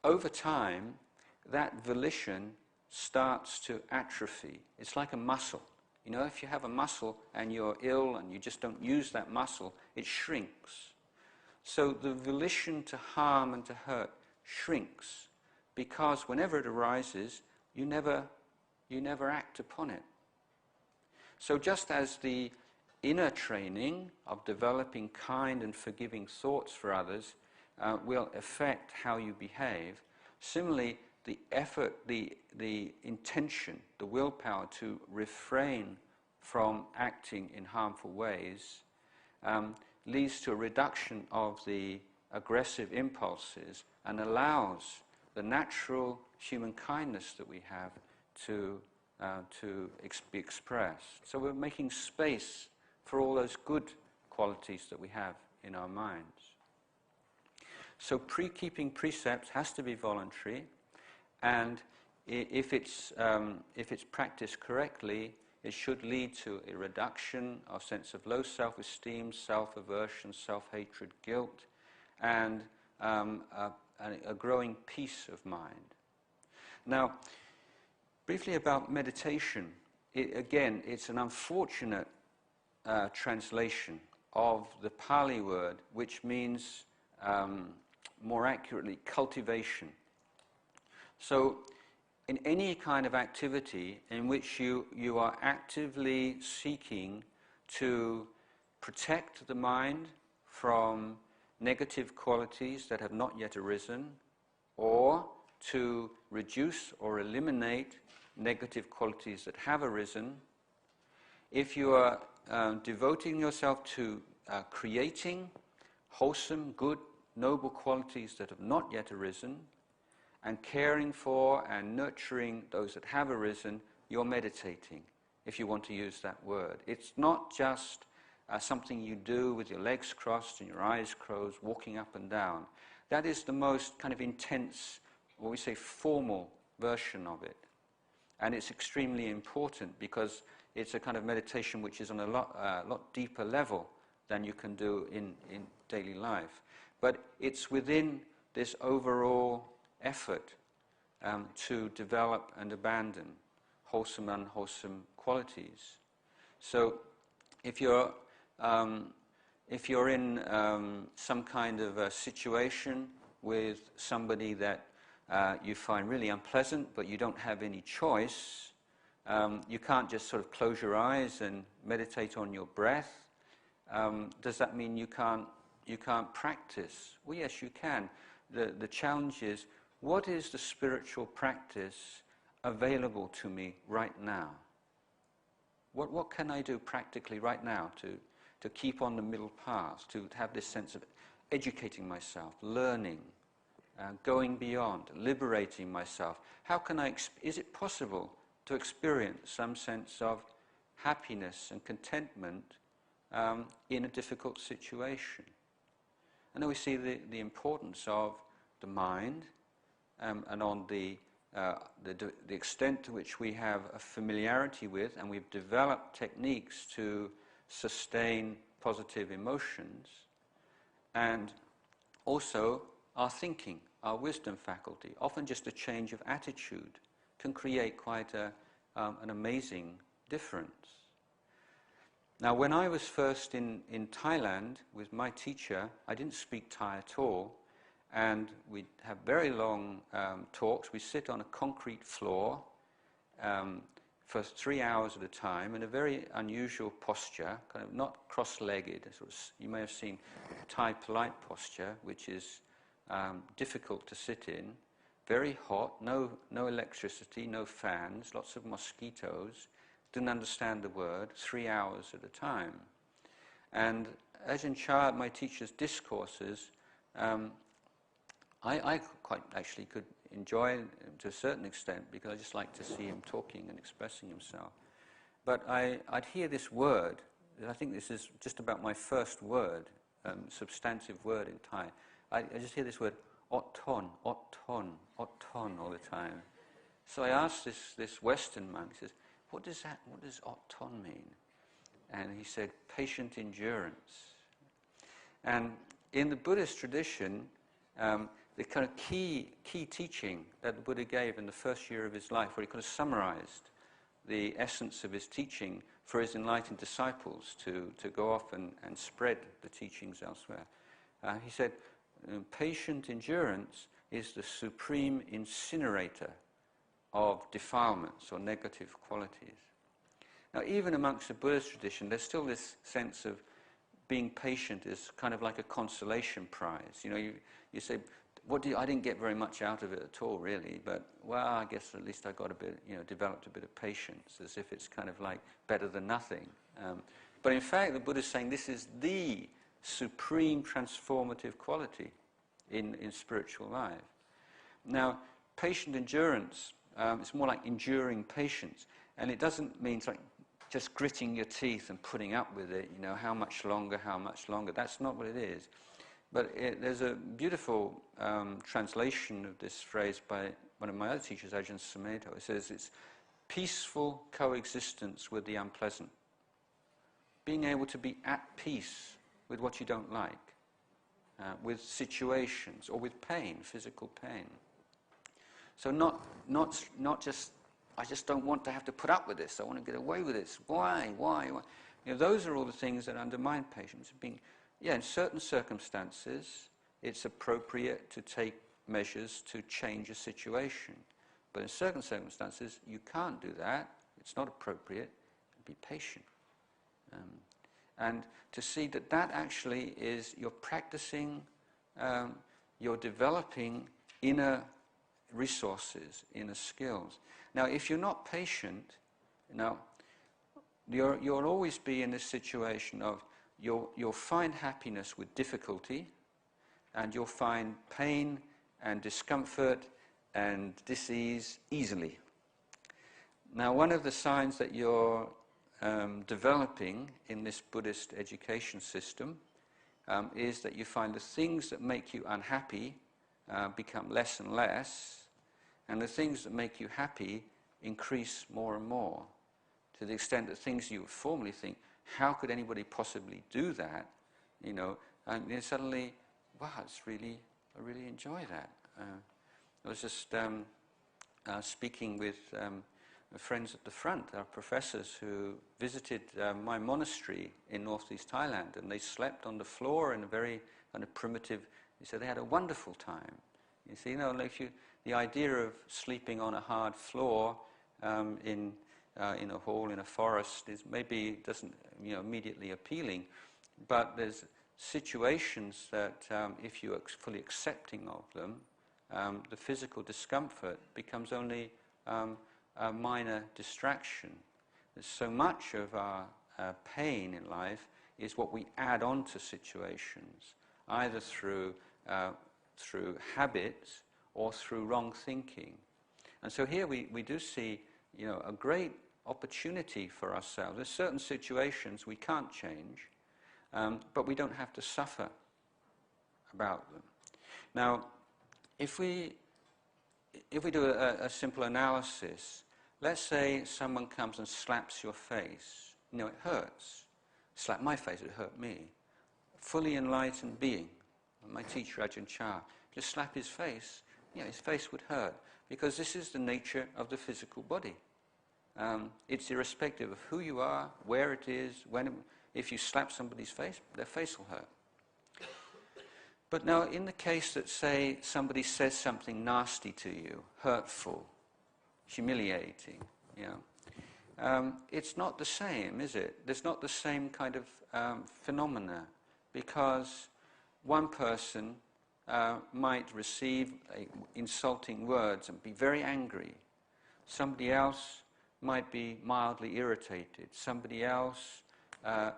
over time, that volition starts to atrophy. It's like a muscle. If you have a muscle and you're ill and you just don't use that muscle, it shrinks. So the volition to harm and to hurt shrinks because whenever it arises, you never act upon it. So just as the inner training of developing kind and forgiving thoughts for others will affect how you behave, similarly, the effort, the intention, the willpower to refrain from acting in harmful ways leads to a reduction of the aggressive impulses and allows the natural human kindness that we have to be expressed. So we're making space for all those good qualities that we have in our minds. So keeping precepts has to be voluntary, and if it's practiced correctly, it should lead to a reduction of sense of low self-esteem, self-aversion, self-hatred, guilt, and a growing peace of mind. Now, briefly about meditation. Again, it's an unfortunate translation of the Pali word, which means, more accurately, cultivation. So, in any kind of activity in which you are actively seeking to protect the mind from negative qualities that have not yet arisen, or to reduce or eliminate negative qualities that have arisen, if you are devoting yourself to creating wholesome, good, noble qualities that have not yet arisen, and caring for and nurturing those that have arisen, you're meditating, if you want to use that word. It's not just something you do with your legs crossed and your eyes closed, walking up and down. That is the most kind of intense, what we say, formal version of it. And it's extremely important because it's a kind of meditation which is on a lot deeper level than you can do in daily life. But it's within this overall effort to develop and abandon wholesome and unwholesome qualities. So if you're in some kind of a situation with somebody that you find really unpleasant, but you don't have any choice, you can't just sort of close your eyes and meditate on your breath. Does that mean you can't practice? Well, yes, you can. The challenge is, what is the spiritual practice available to me right now? What can I do practically right now to keep on the middle path, to have this sense of educating myself, learning, going beyond, liberating myself? How can is it possible to experience some sense of happiness and contentment in a difficult situation? And then we see the importance of the mind, and on the extent to which we have a familiarity with, and we've developed techniques to sustain positive emotions, and also our thinking, our wisdom faculty. Often just a change of attitude can create quite an amazing difference. Now, when I was first in Thailand with my teacher, I didn't speak Thai at all, and we'd have very long talks. We sit on a concrete floor for 3 hours at a time in a very unusual posture, kind of not cross-legged. Sort of, you may have seen Thai polite posture, which is difficult to sit in. Very hot, no electricity, no fans, lots of mosquitoes. Didn't understand the word, 3 hours at a time. And Ajahn Chah, my teacher's discourses, I quite actually could enjoy to a certain extent because I just like to see him talking and expressing himself. But I'd hear this word, I think this is just about my first word, substantive word in Thai. I just hear this word, ot ton, ot ton, ot ton all the time. So I asked this Western monk, he says, what does ot ton mean? And he said, patient endurance. And in the Buddhist tradition, the kind of key teaching that the Buddha gave in the first year of his life, where he kind of summarized the essence of his teaching for his enlightened disciples to go off and spread the teachings elsewhere. He said, patient endurance is the supreme incinerator of defilements or negative qualities. Now, even amongst the Buddhist tradition, there's still this sense of being patient is kind of like a consolation prize. You know, you say, I didn't get very much out of it at all, really, but, well, I guess at least I got a bit, developed a bit of patience, as if it's kind of like better than nothing. But in fact, the Buddha is saying this is the supreme transformative quality in spiritual life. Now, patient endurance, it's more like enduring patience, and it doesn't mean like just gritting your teeth and putting up with it, how much longer. That's not what it is. But there's a beautiful translation of this phrase by one of my other teachers, Ajahn Sumedho. It says it's peaceful coexistence with the unpleasant. Being able to be at peace with what you don't like, with situations, or with pain, physical pain. So not just, I just don't want to have to put up with this, I want to get away with this. Why? Those are all the things that undermine patience. In certain circumstances, it's appropriate to take measures to change a situation. But in certain circumstances, you can't do that. It's not appropriate. Be patient. And to see that actually is, you're practicing, you're developing inner resources, inner skills. Now, if you're not patient, you'll always be in this situation of you'll find happiness with difficulty, and you'll find pain and discomfort and disease easily. Now, one of the signs that you're developing in this Buddhist education system is that you find the things that make you unhappy become less and less, and the things that make you happy increase more and more, to the extent that things you would formerly think, how could anybody possibly do that, you know, and then suddenly, wow, I really enjoy that. I was just speaking with friends at the front, our professors who visited my monastery in northeast Thailand, and they slept on the floor in a very kind of primitive. They said they had a wonderful time. You see, you know, the idea of sleeping on a hard floor in a hall in a forest is maybe doesn't, you know, immediately appealing, but there's situations that if you are fully accepting of them, the physical discomfort becomes only a minor distraction. There's so much of our pain in life is what we add on to situations, either through habits or through wrong thinking. And so here we do see, you know, a great opportunity for ourselves. There's certain situations we can't change, but we don't have to suffer about them. Now, if we do a simple analysis, let's say someone comes and slaps your face. You know, it hurts. Slap my face, it hurt me. Fully enlightened being, my teacher Ajahn Jayasaro, just slap his face, you know, his face would hurt, because this is the nature of the physical body. It's irrespective of who you are, where it is, if you slap somebody's face, their face will hurt. But now, in the case that, say, somebody says something nasty to you, hurtful, humiliating, you know, it's not the same, is it? There's not the same kind of phenomena, because one person might receive insulting words and be very angry. Somebody else might be mildly irritated. Somebody else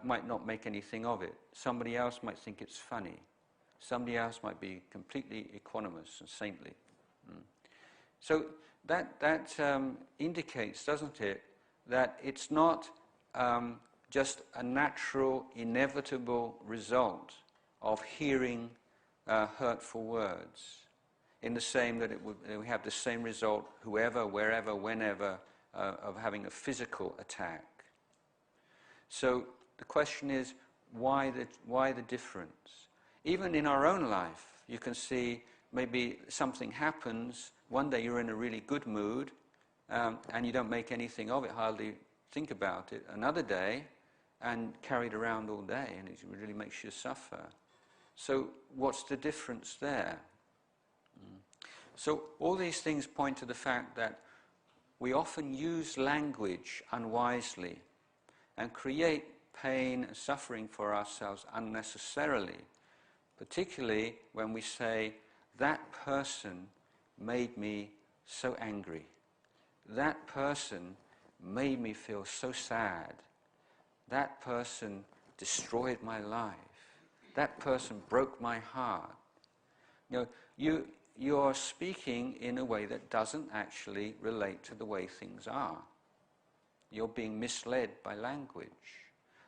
might not make anything of it. Somebody else might think it's funny. Somebody else might be completely equanimous and saintly. So that indicates, doesn't it, that it's not just a natural, inevitable result of hearing hurtful words, in the same that we have the same result, whoever, wherever, whenever, of having a physical attack. So the question is, why the difference? Even in our own life, you can see maybe something happens, one day you're in a really good mood, and you don't make anything of it, hardly think about it. Another day, and carried around all day, and it really makes you suffer. So what's the difference there? So all these things point to the fact that we often use language unwisely and create pain and suffering for ourselves unnecessarily, particularly when we say, that person made me so angry. That person made me feel so sad. That person destroyed my life. That person broke my heart. You know, you're speaking in a way that doesn't actually relate to the way things are. You're being misled by language.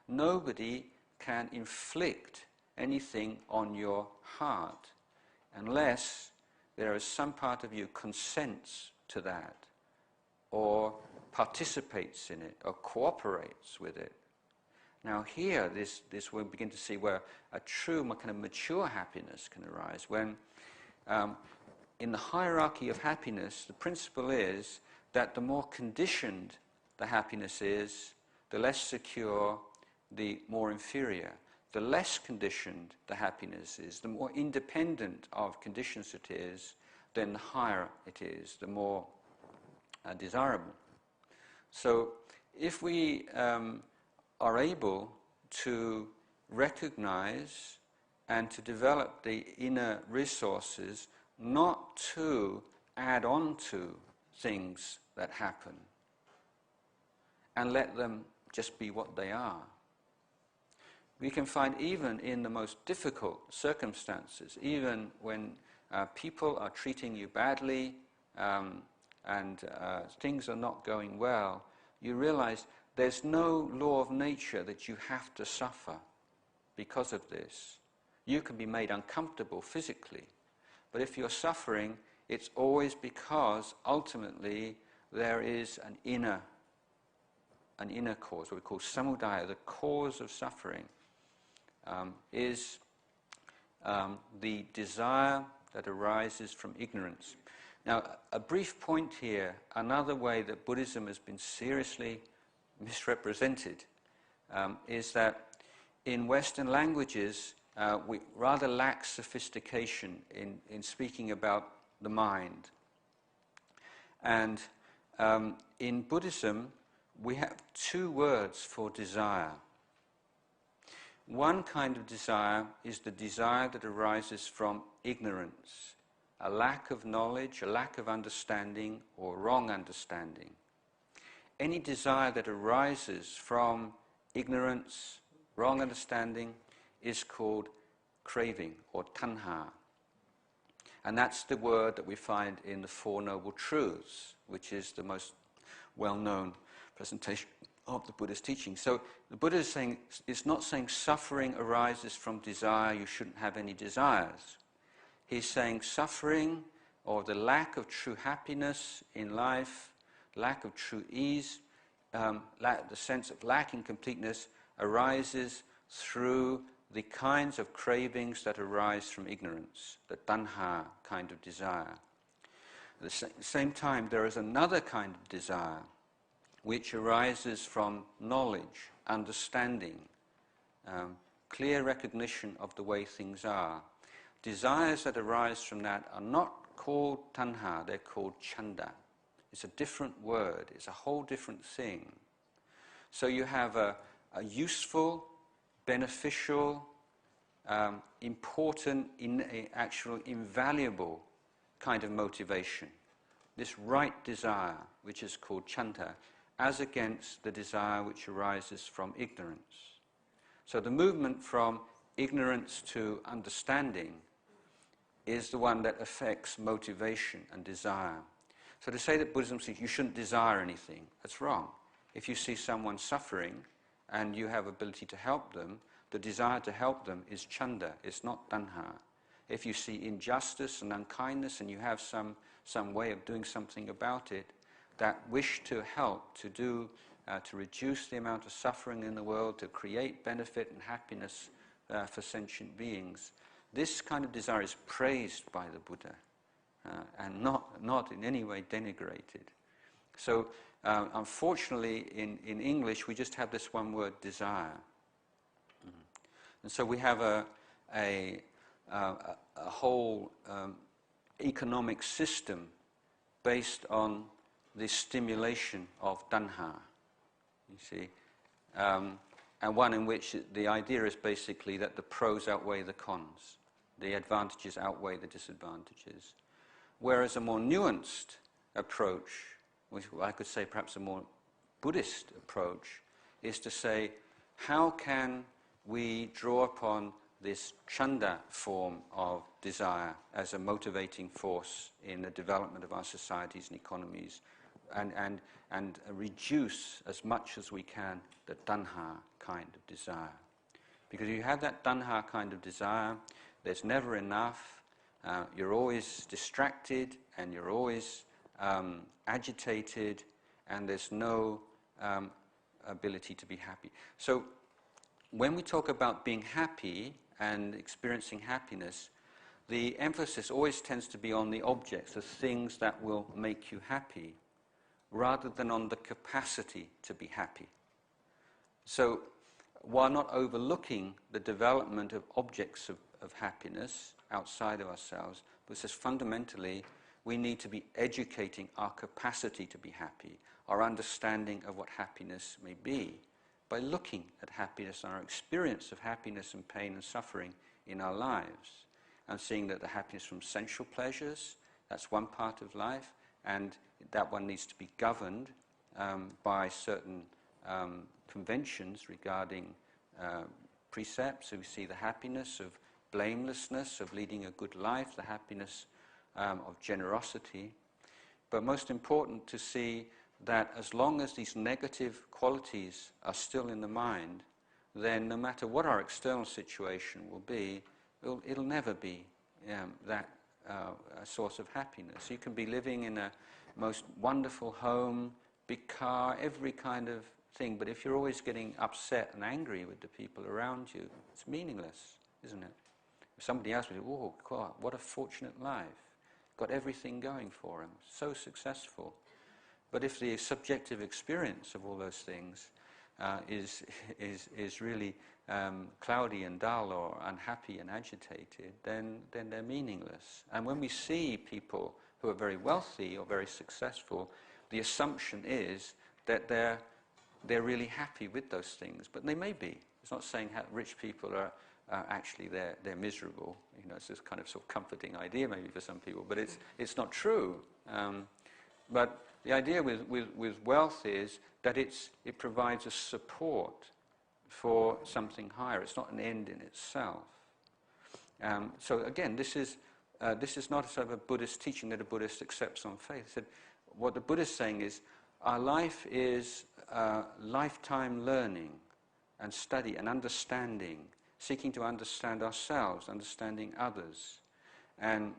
Nobody can inflict anything on your heart unless there is some part of you consents to that, or participates in it, or cooperates with it. Now here, this we'll begin to see where a true kind of mature happiness can arise, when in the hierarchy of happiness, the principle is that the more conditioned the happiness is, the less secure, the more inferior. The less conditioned the happiness is, the more independent of conditions it is, then the higher it is, the more desirable. So if we are able to recognize and to develop the inner resources not to add on to things that happen and let them just be what they are, we can find even in the most difficult circumstances, even when people are treating you badly and things are not going well, you realize there's no law of nature that you have to suffer because of this. You can be made uncomfortable physically, but if you're suffering, it's always because ultimately there is an inner cause, what we call samudaya. The cause of suffering is the desire that arises from ignorance. Now, a brief point here, another way that Buddhism has been seriously misrepresented is that in Western languages we rather lack sophistication in speaking about the mind. And in Buddhism, we have two words for desire. One kind of desire is the desire that arises from ignorance, a lack of knowledge, a lack of understanding, or wrong understanding. Any desire that arises from ignorance, wrong understanding, is called craving or tanha. And that's the word that we find in the Four Noble Truths, which is the most well-known presentation of the Buddha's teaching. So the Buddha is saying, it's not saying suffering arises from desire, you shouldn't have any desires. He's saying suffering, or the lack of true happiness in life, lack of true ease, the sense of lacking completeness, arises through the kinds of cravings that arise from ignorance, the tanha kind of desire. At the same time, there is another kind of desire which arises from knowledge, understanding, clear recognition of the way things are. Desires that arise from that are not called tanha, they're called chanda. It's a different word, it's a whole different thing. So you have a useful, beneficial, important, actual invaluable kind of motivation. This right desire, which is called chanda, as against the desire which arises from ignorance. So the movement from ignorance to understanding is the one that affects motivation and desire. So to say that Buddhism says you shouldn't desire anything, that's wrong. If you see someone suffering and you have ability to help them, the desire to help them is chanda, it's not tanha. If you see injustice and unkindness and you have some way of doing something about it, that wish to help, to reduce the amount of suffering in the world, to create benefit and happiness for sentient beings, this kind of desire is praised by the Buddha and not in any way denigrated. So unfortunately in English we just have this one word, desire. And so we have a whole economic system based on the stimulation of tanha, you see, and one in which the idea is basically that the pros outweigh the cons, the advantages outweigh the disadvantages. Whereas a more nuanced approach, which I could say perhaps a more Buddhist approach, is to say, how can we draw upon this chanda form of desire as a motivating force in the development of our societies and economies, and reduce as much as we can the tanha kind of desire. Because if you have that tanha kind of desire, there's never enough, you're always distracted and you're always agitated, and there's no ability to be happy. So when we talk about being happy and experiencing happiness, the emphasis always tends to be on the objects, the things that will make you happy, rather than on the capacity to be happy. So while not overlooking the development of objects of happiness outside of ourselves, but says fundamentally we need to be educating our capacity to be happy, our understanding of what happiness may be, by looking at happiness and our experience of happiness and pain and suffering in our lives, and seeing that the happiness from sensual pleasures, that's one part of life, and that one needs to be governed by certain conventions regarding precepts. So we see the happiness of blamelessness, of leading a good life, the happiness of generosity, but most important to see that as long as these negative qualities are still in the mind, then no matter what our external situation will be, it'll never be that a source of happiness. You can be living in a most wonderful home, big car, every kind of thing, but if you're always getting upset and angry with the people around you, it's meaningless, isn't it? If somebody else would say, oh, God, what a fortunate life. Got everything going for him, so successful. But if the subjective experience of all those things is really cloudy and dull or unhappy and agitated, then they're meaningless. And when we see people who are very wealthy or very successful, the assumption is that they're really happy with those things, but they may be. It's not saying rich people are actually they're miserable. You know, it's this kind of sort of comforting idea maybe for some people, but it's not true. But the idea with wealth is that it provides a support for something higher. It's not an end in itself. So again, this is not sort of a Buddhist teaching that a Buddhist accepts on faith. He said, what the Buddha is saying is, our life is lifetime learning and study and understanding, seeking to understand ourselves, understanding others. And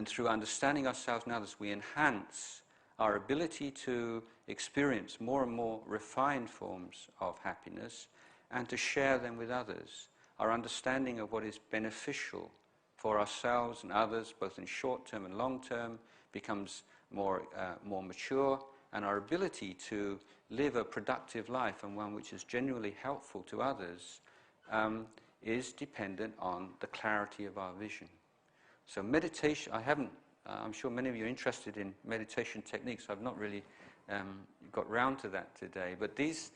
through understanding ourselves and others, we enhance our ability to experience more and more refined forms of happiness and to share them with others. Our understanding of what is beneficial for ourselves and others, both in short term and long term, becomes more mature, and our ability to live a productive life and one which is genuinely helpful to others is dependent on the clarity of our vision. So meditation, I'm sure many of you are interested in meditation techniques. I've not really got round to that today, but these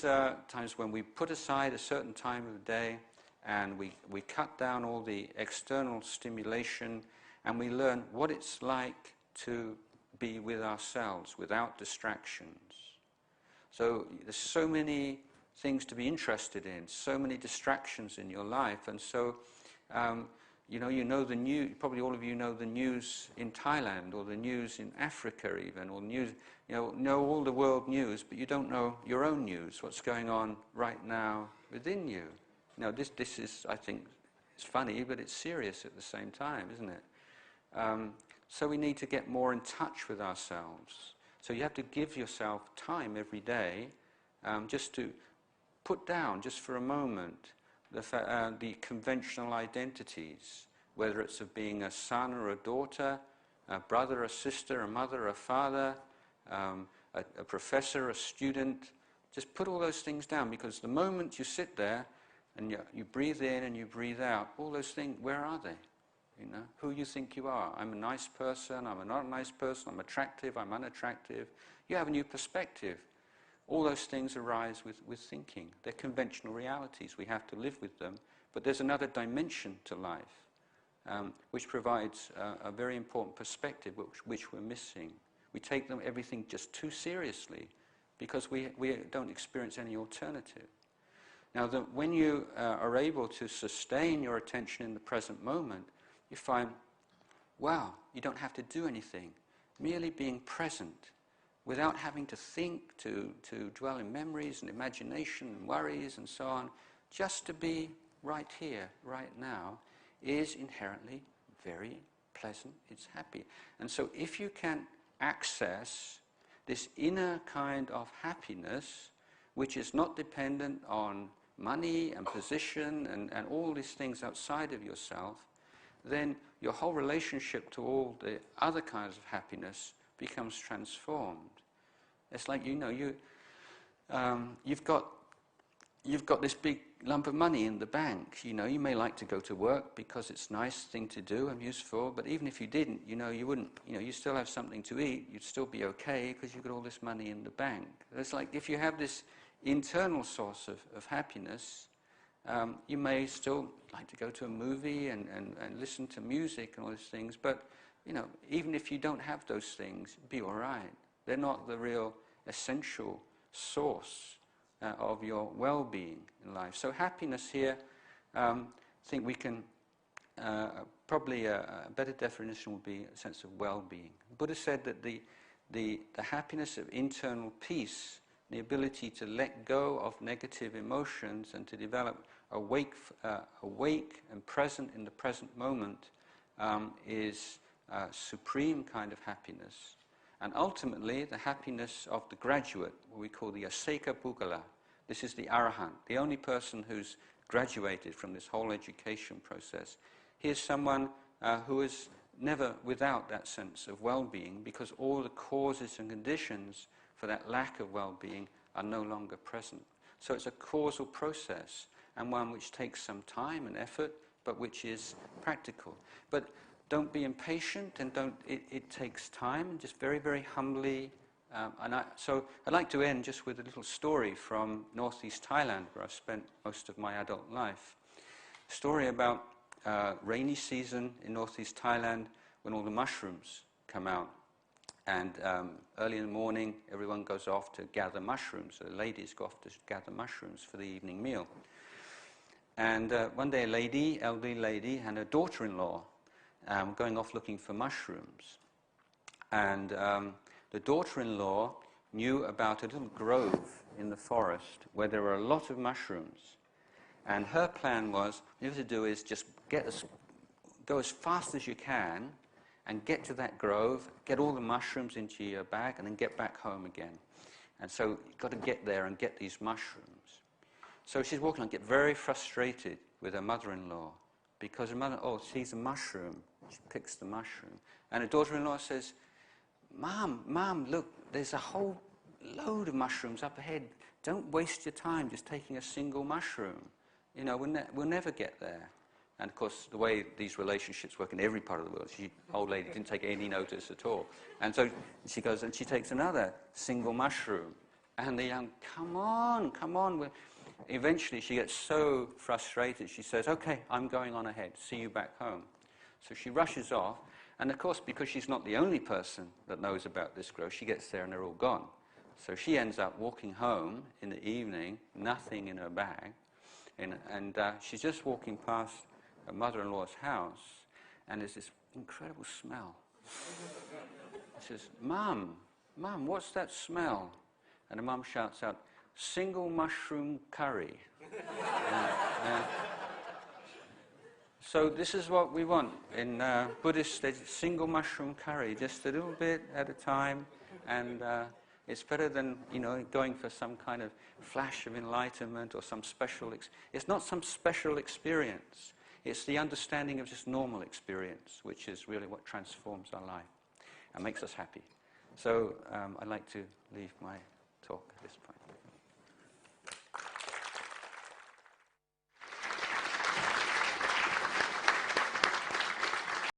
are times when we put aside a certain time of the day and we cut down all the external stimulation and we learn what it's like to be with ourselves without distractions. So there's so many things to be interested in, so many distractions in your life, and so you know the news. Probably all of you know the news in Thailand or the news in Africa, even, or news. Know all the world news, but you don't know your own news. What's going on right now within you? This is, I think, it's funny, but it's serious at the same time, isn't it? So we need to get more in touch with ourselves. So you have to give yourself time every day just to put down, just for a moment, the conventional identities, whether it's of being a son or a daughter, a brother, a sister, a mother, a father, a professor, a student. Just put all those things down, because the moment you sit there and you breathe in and you breathe out, all those things, where are they? You know, who you think you are. I'm a nice person, I'm not a nice person, I'm attractive, I'm unattractive. You have a new perspective. All those things arise with thinking. They're conventional realities. We have to live with them. But there's another dimension to life, which provides a very important perspective, which we're missing. We take everything just too seriously because we don't experience any alternative. Now, when you are able to sustain your attention in the present moment, you find, wow, you don't have to do anything. Merely being present, without having to think, to dwell in memories and imagination and worries and so on, just to be right here, right now, is inherently very pleasant, it's happy. And so if you can access this inner kind of happiness, which is not dependent on money and position and all these things outside of yourself, then your whole relationship to all the other kinds of happiness becomes transformed. It's like, you've got this big lump of money in the bank. You may like to go to work because it's a nice thing to do and useful, but even if you didn't, you wouldn't, you still have something to eat, you'd still be okay because you've got all this money in the bank. It's like if you have this internal source of happiness, you may still like to go to a movie and listen to music and all those things, but even if you don't have those things, be all right. They're not the real essential source of your well-being in life. So happiness here, I think we can, probably a better definition would be a sense of well-being. The Buddha said that the the happiness of internal peace, the ability to let go of negative emotions and to develop awake and present in the present moment is a supreme kind of happiness. And ultimately, the happiness of the graduate, what we call the Aseka Puggala. This is the Arahant, the only person who's graduated from this whole education process. He is someone who is never without that sense of well-being, because all the causes and conditions for that lack of well-being are no longer present. So it's a causal process, and one which takes some time and effort, but which is practical. But don't be impatient, and it takes time, and just very, very humbly. So I'd like to end just with a little story from northeast Thailand, where I've spent most of my adult life. A story about rainy season in northeast Thailand, when all the mushrooms come out. And early in the morning, everyone goes off to gather mushrooms. The ladies go off to gather mushrooms for the evening meal. And one day elderly lady, and her daughter-in-law going off looking for mushrooms. And the daughter-in-law knew about a little grove in the forest where there were a lot of mushrooms. And her plan was, what you have to do is just go as fast as you can and get to that grove, get all the mushrooms into your bag, and then get back home again. And so you've got to get there and get these mushrooms. So she's walking along, get very frustrated with her mother-in-law, because her mother, sees a mushroom. She picks the mushroom. And her daughter-in-law says, Mom, look, there's a whole load of mushrooms up ahead. Don't waste your time just taking a single mushroom. You know, we'll never get there. And of course, the way these relationships work in every part of the world, old lady didn't take any notice at all. And so she goes and she takes another single mushroom. And the young, come on. Eventually, she gets so frustrated, she says, okay, I'm going on ahead. See you back home. So she rushes off. And of course, because she's not the only person that knows about this grove, she gets there and they're all gone. So she ends up walking home in the evening, nothing in her bag. And she's just walking past her mother-in-law's house, and there's this incredible smell. She says, Mom, what's that smell? And the mum shouts out, single mushroom curry. So this is what we want in Buddhist, single mushroom curry, just a little bit at a time, and it's better than, going for some kind of flash of enlightenment or some special. It's not some special experience. It's the understanding of just normal experience, which is really what transforms our life and makes us happy. So I'd like to leave my talk at this point.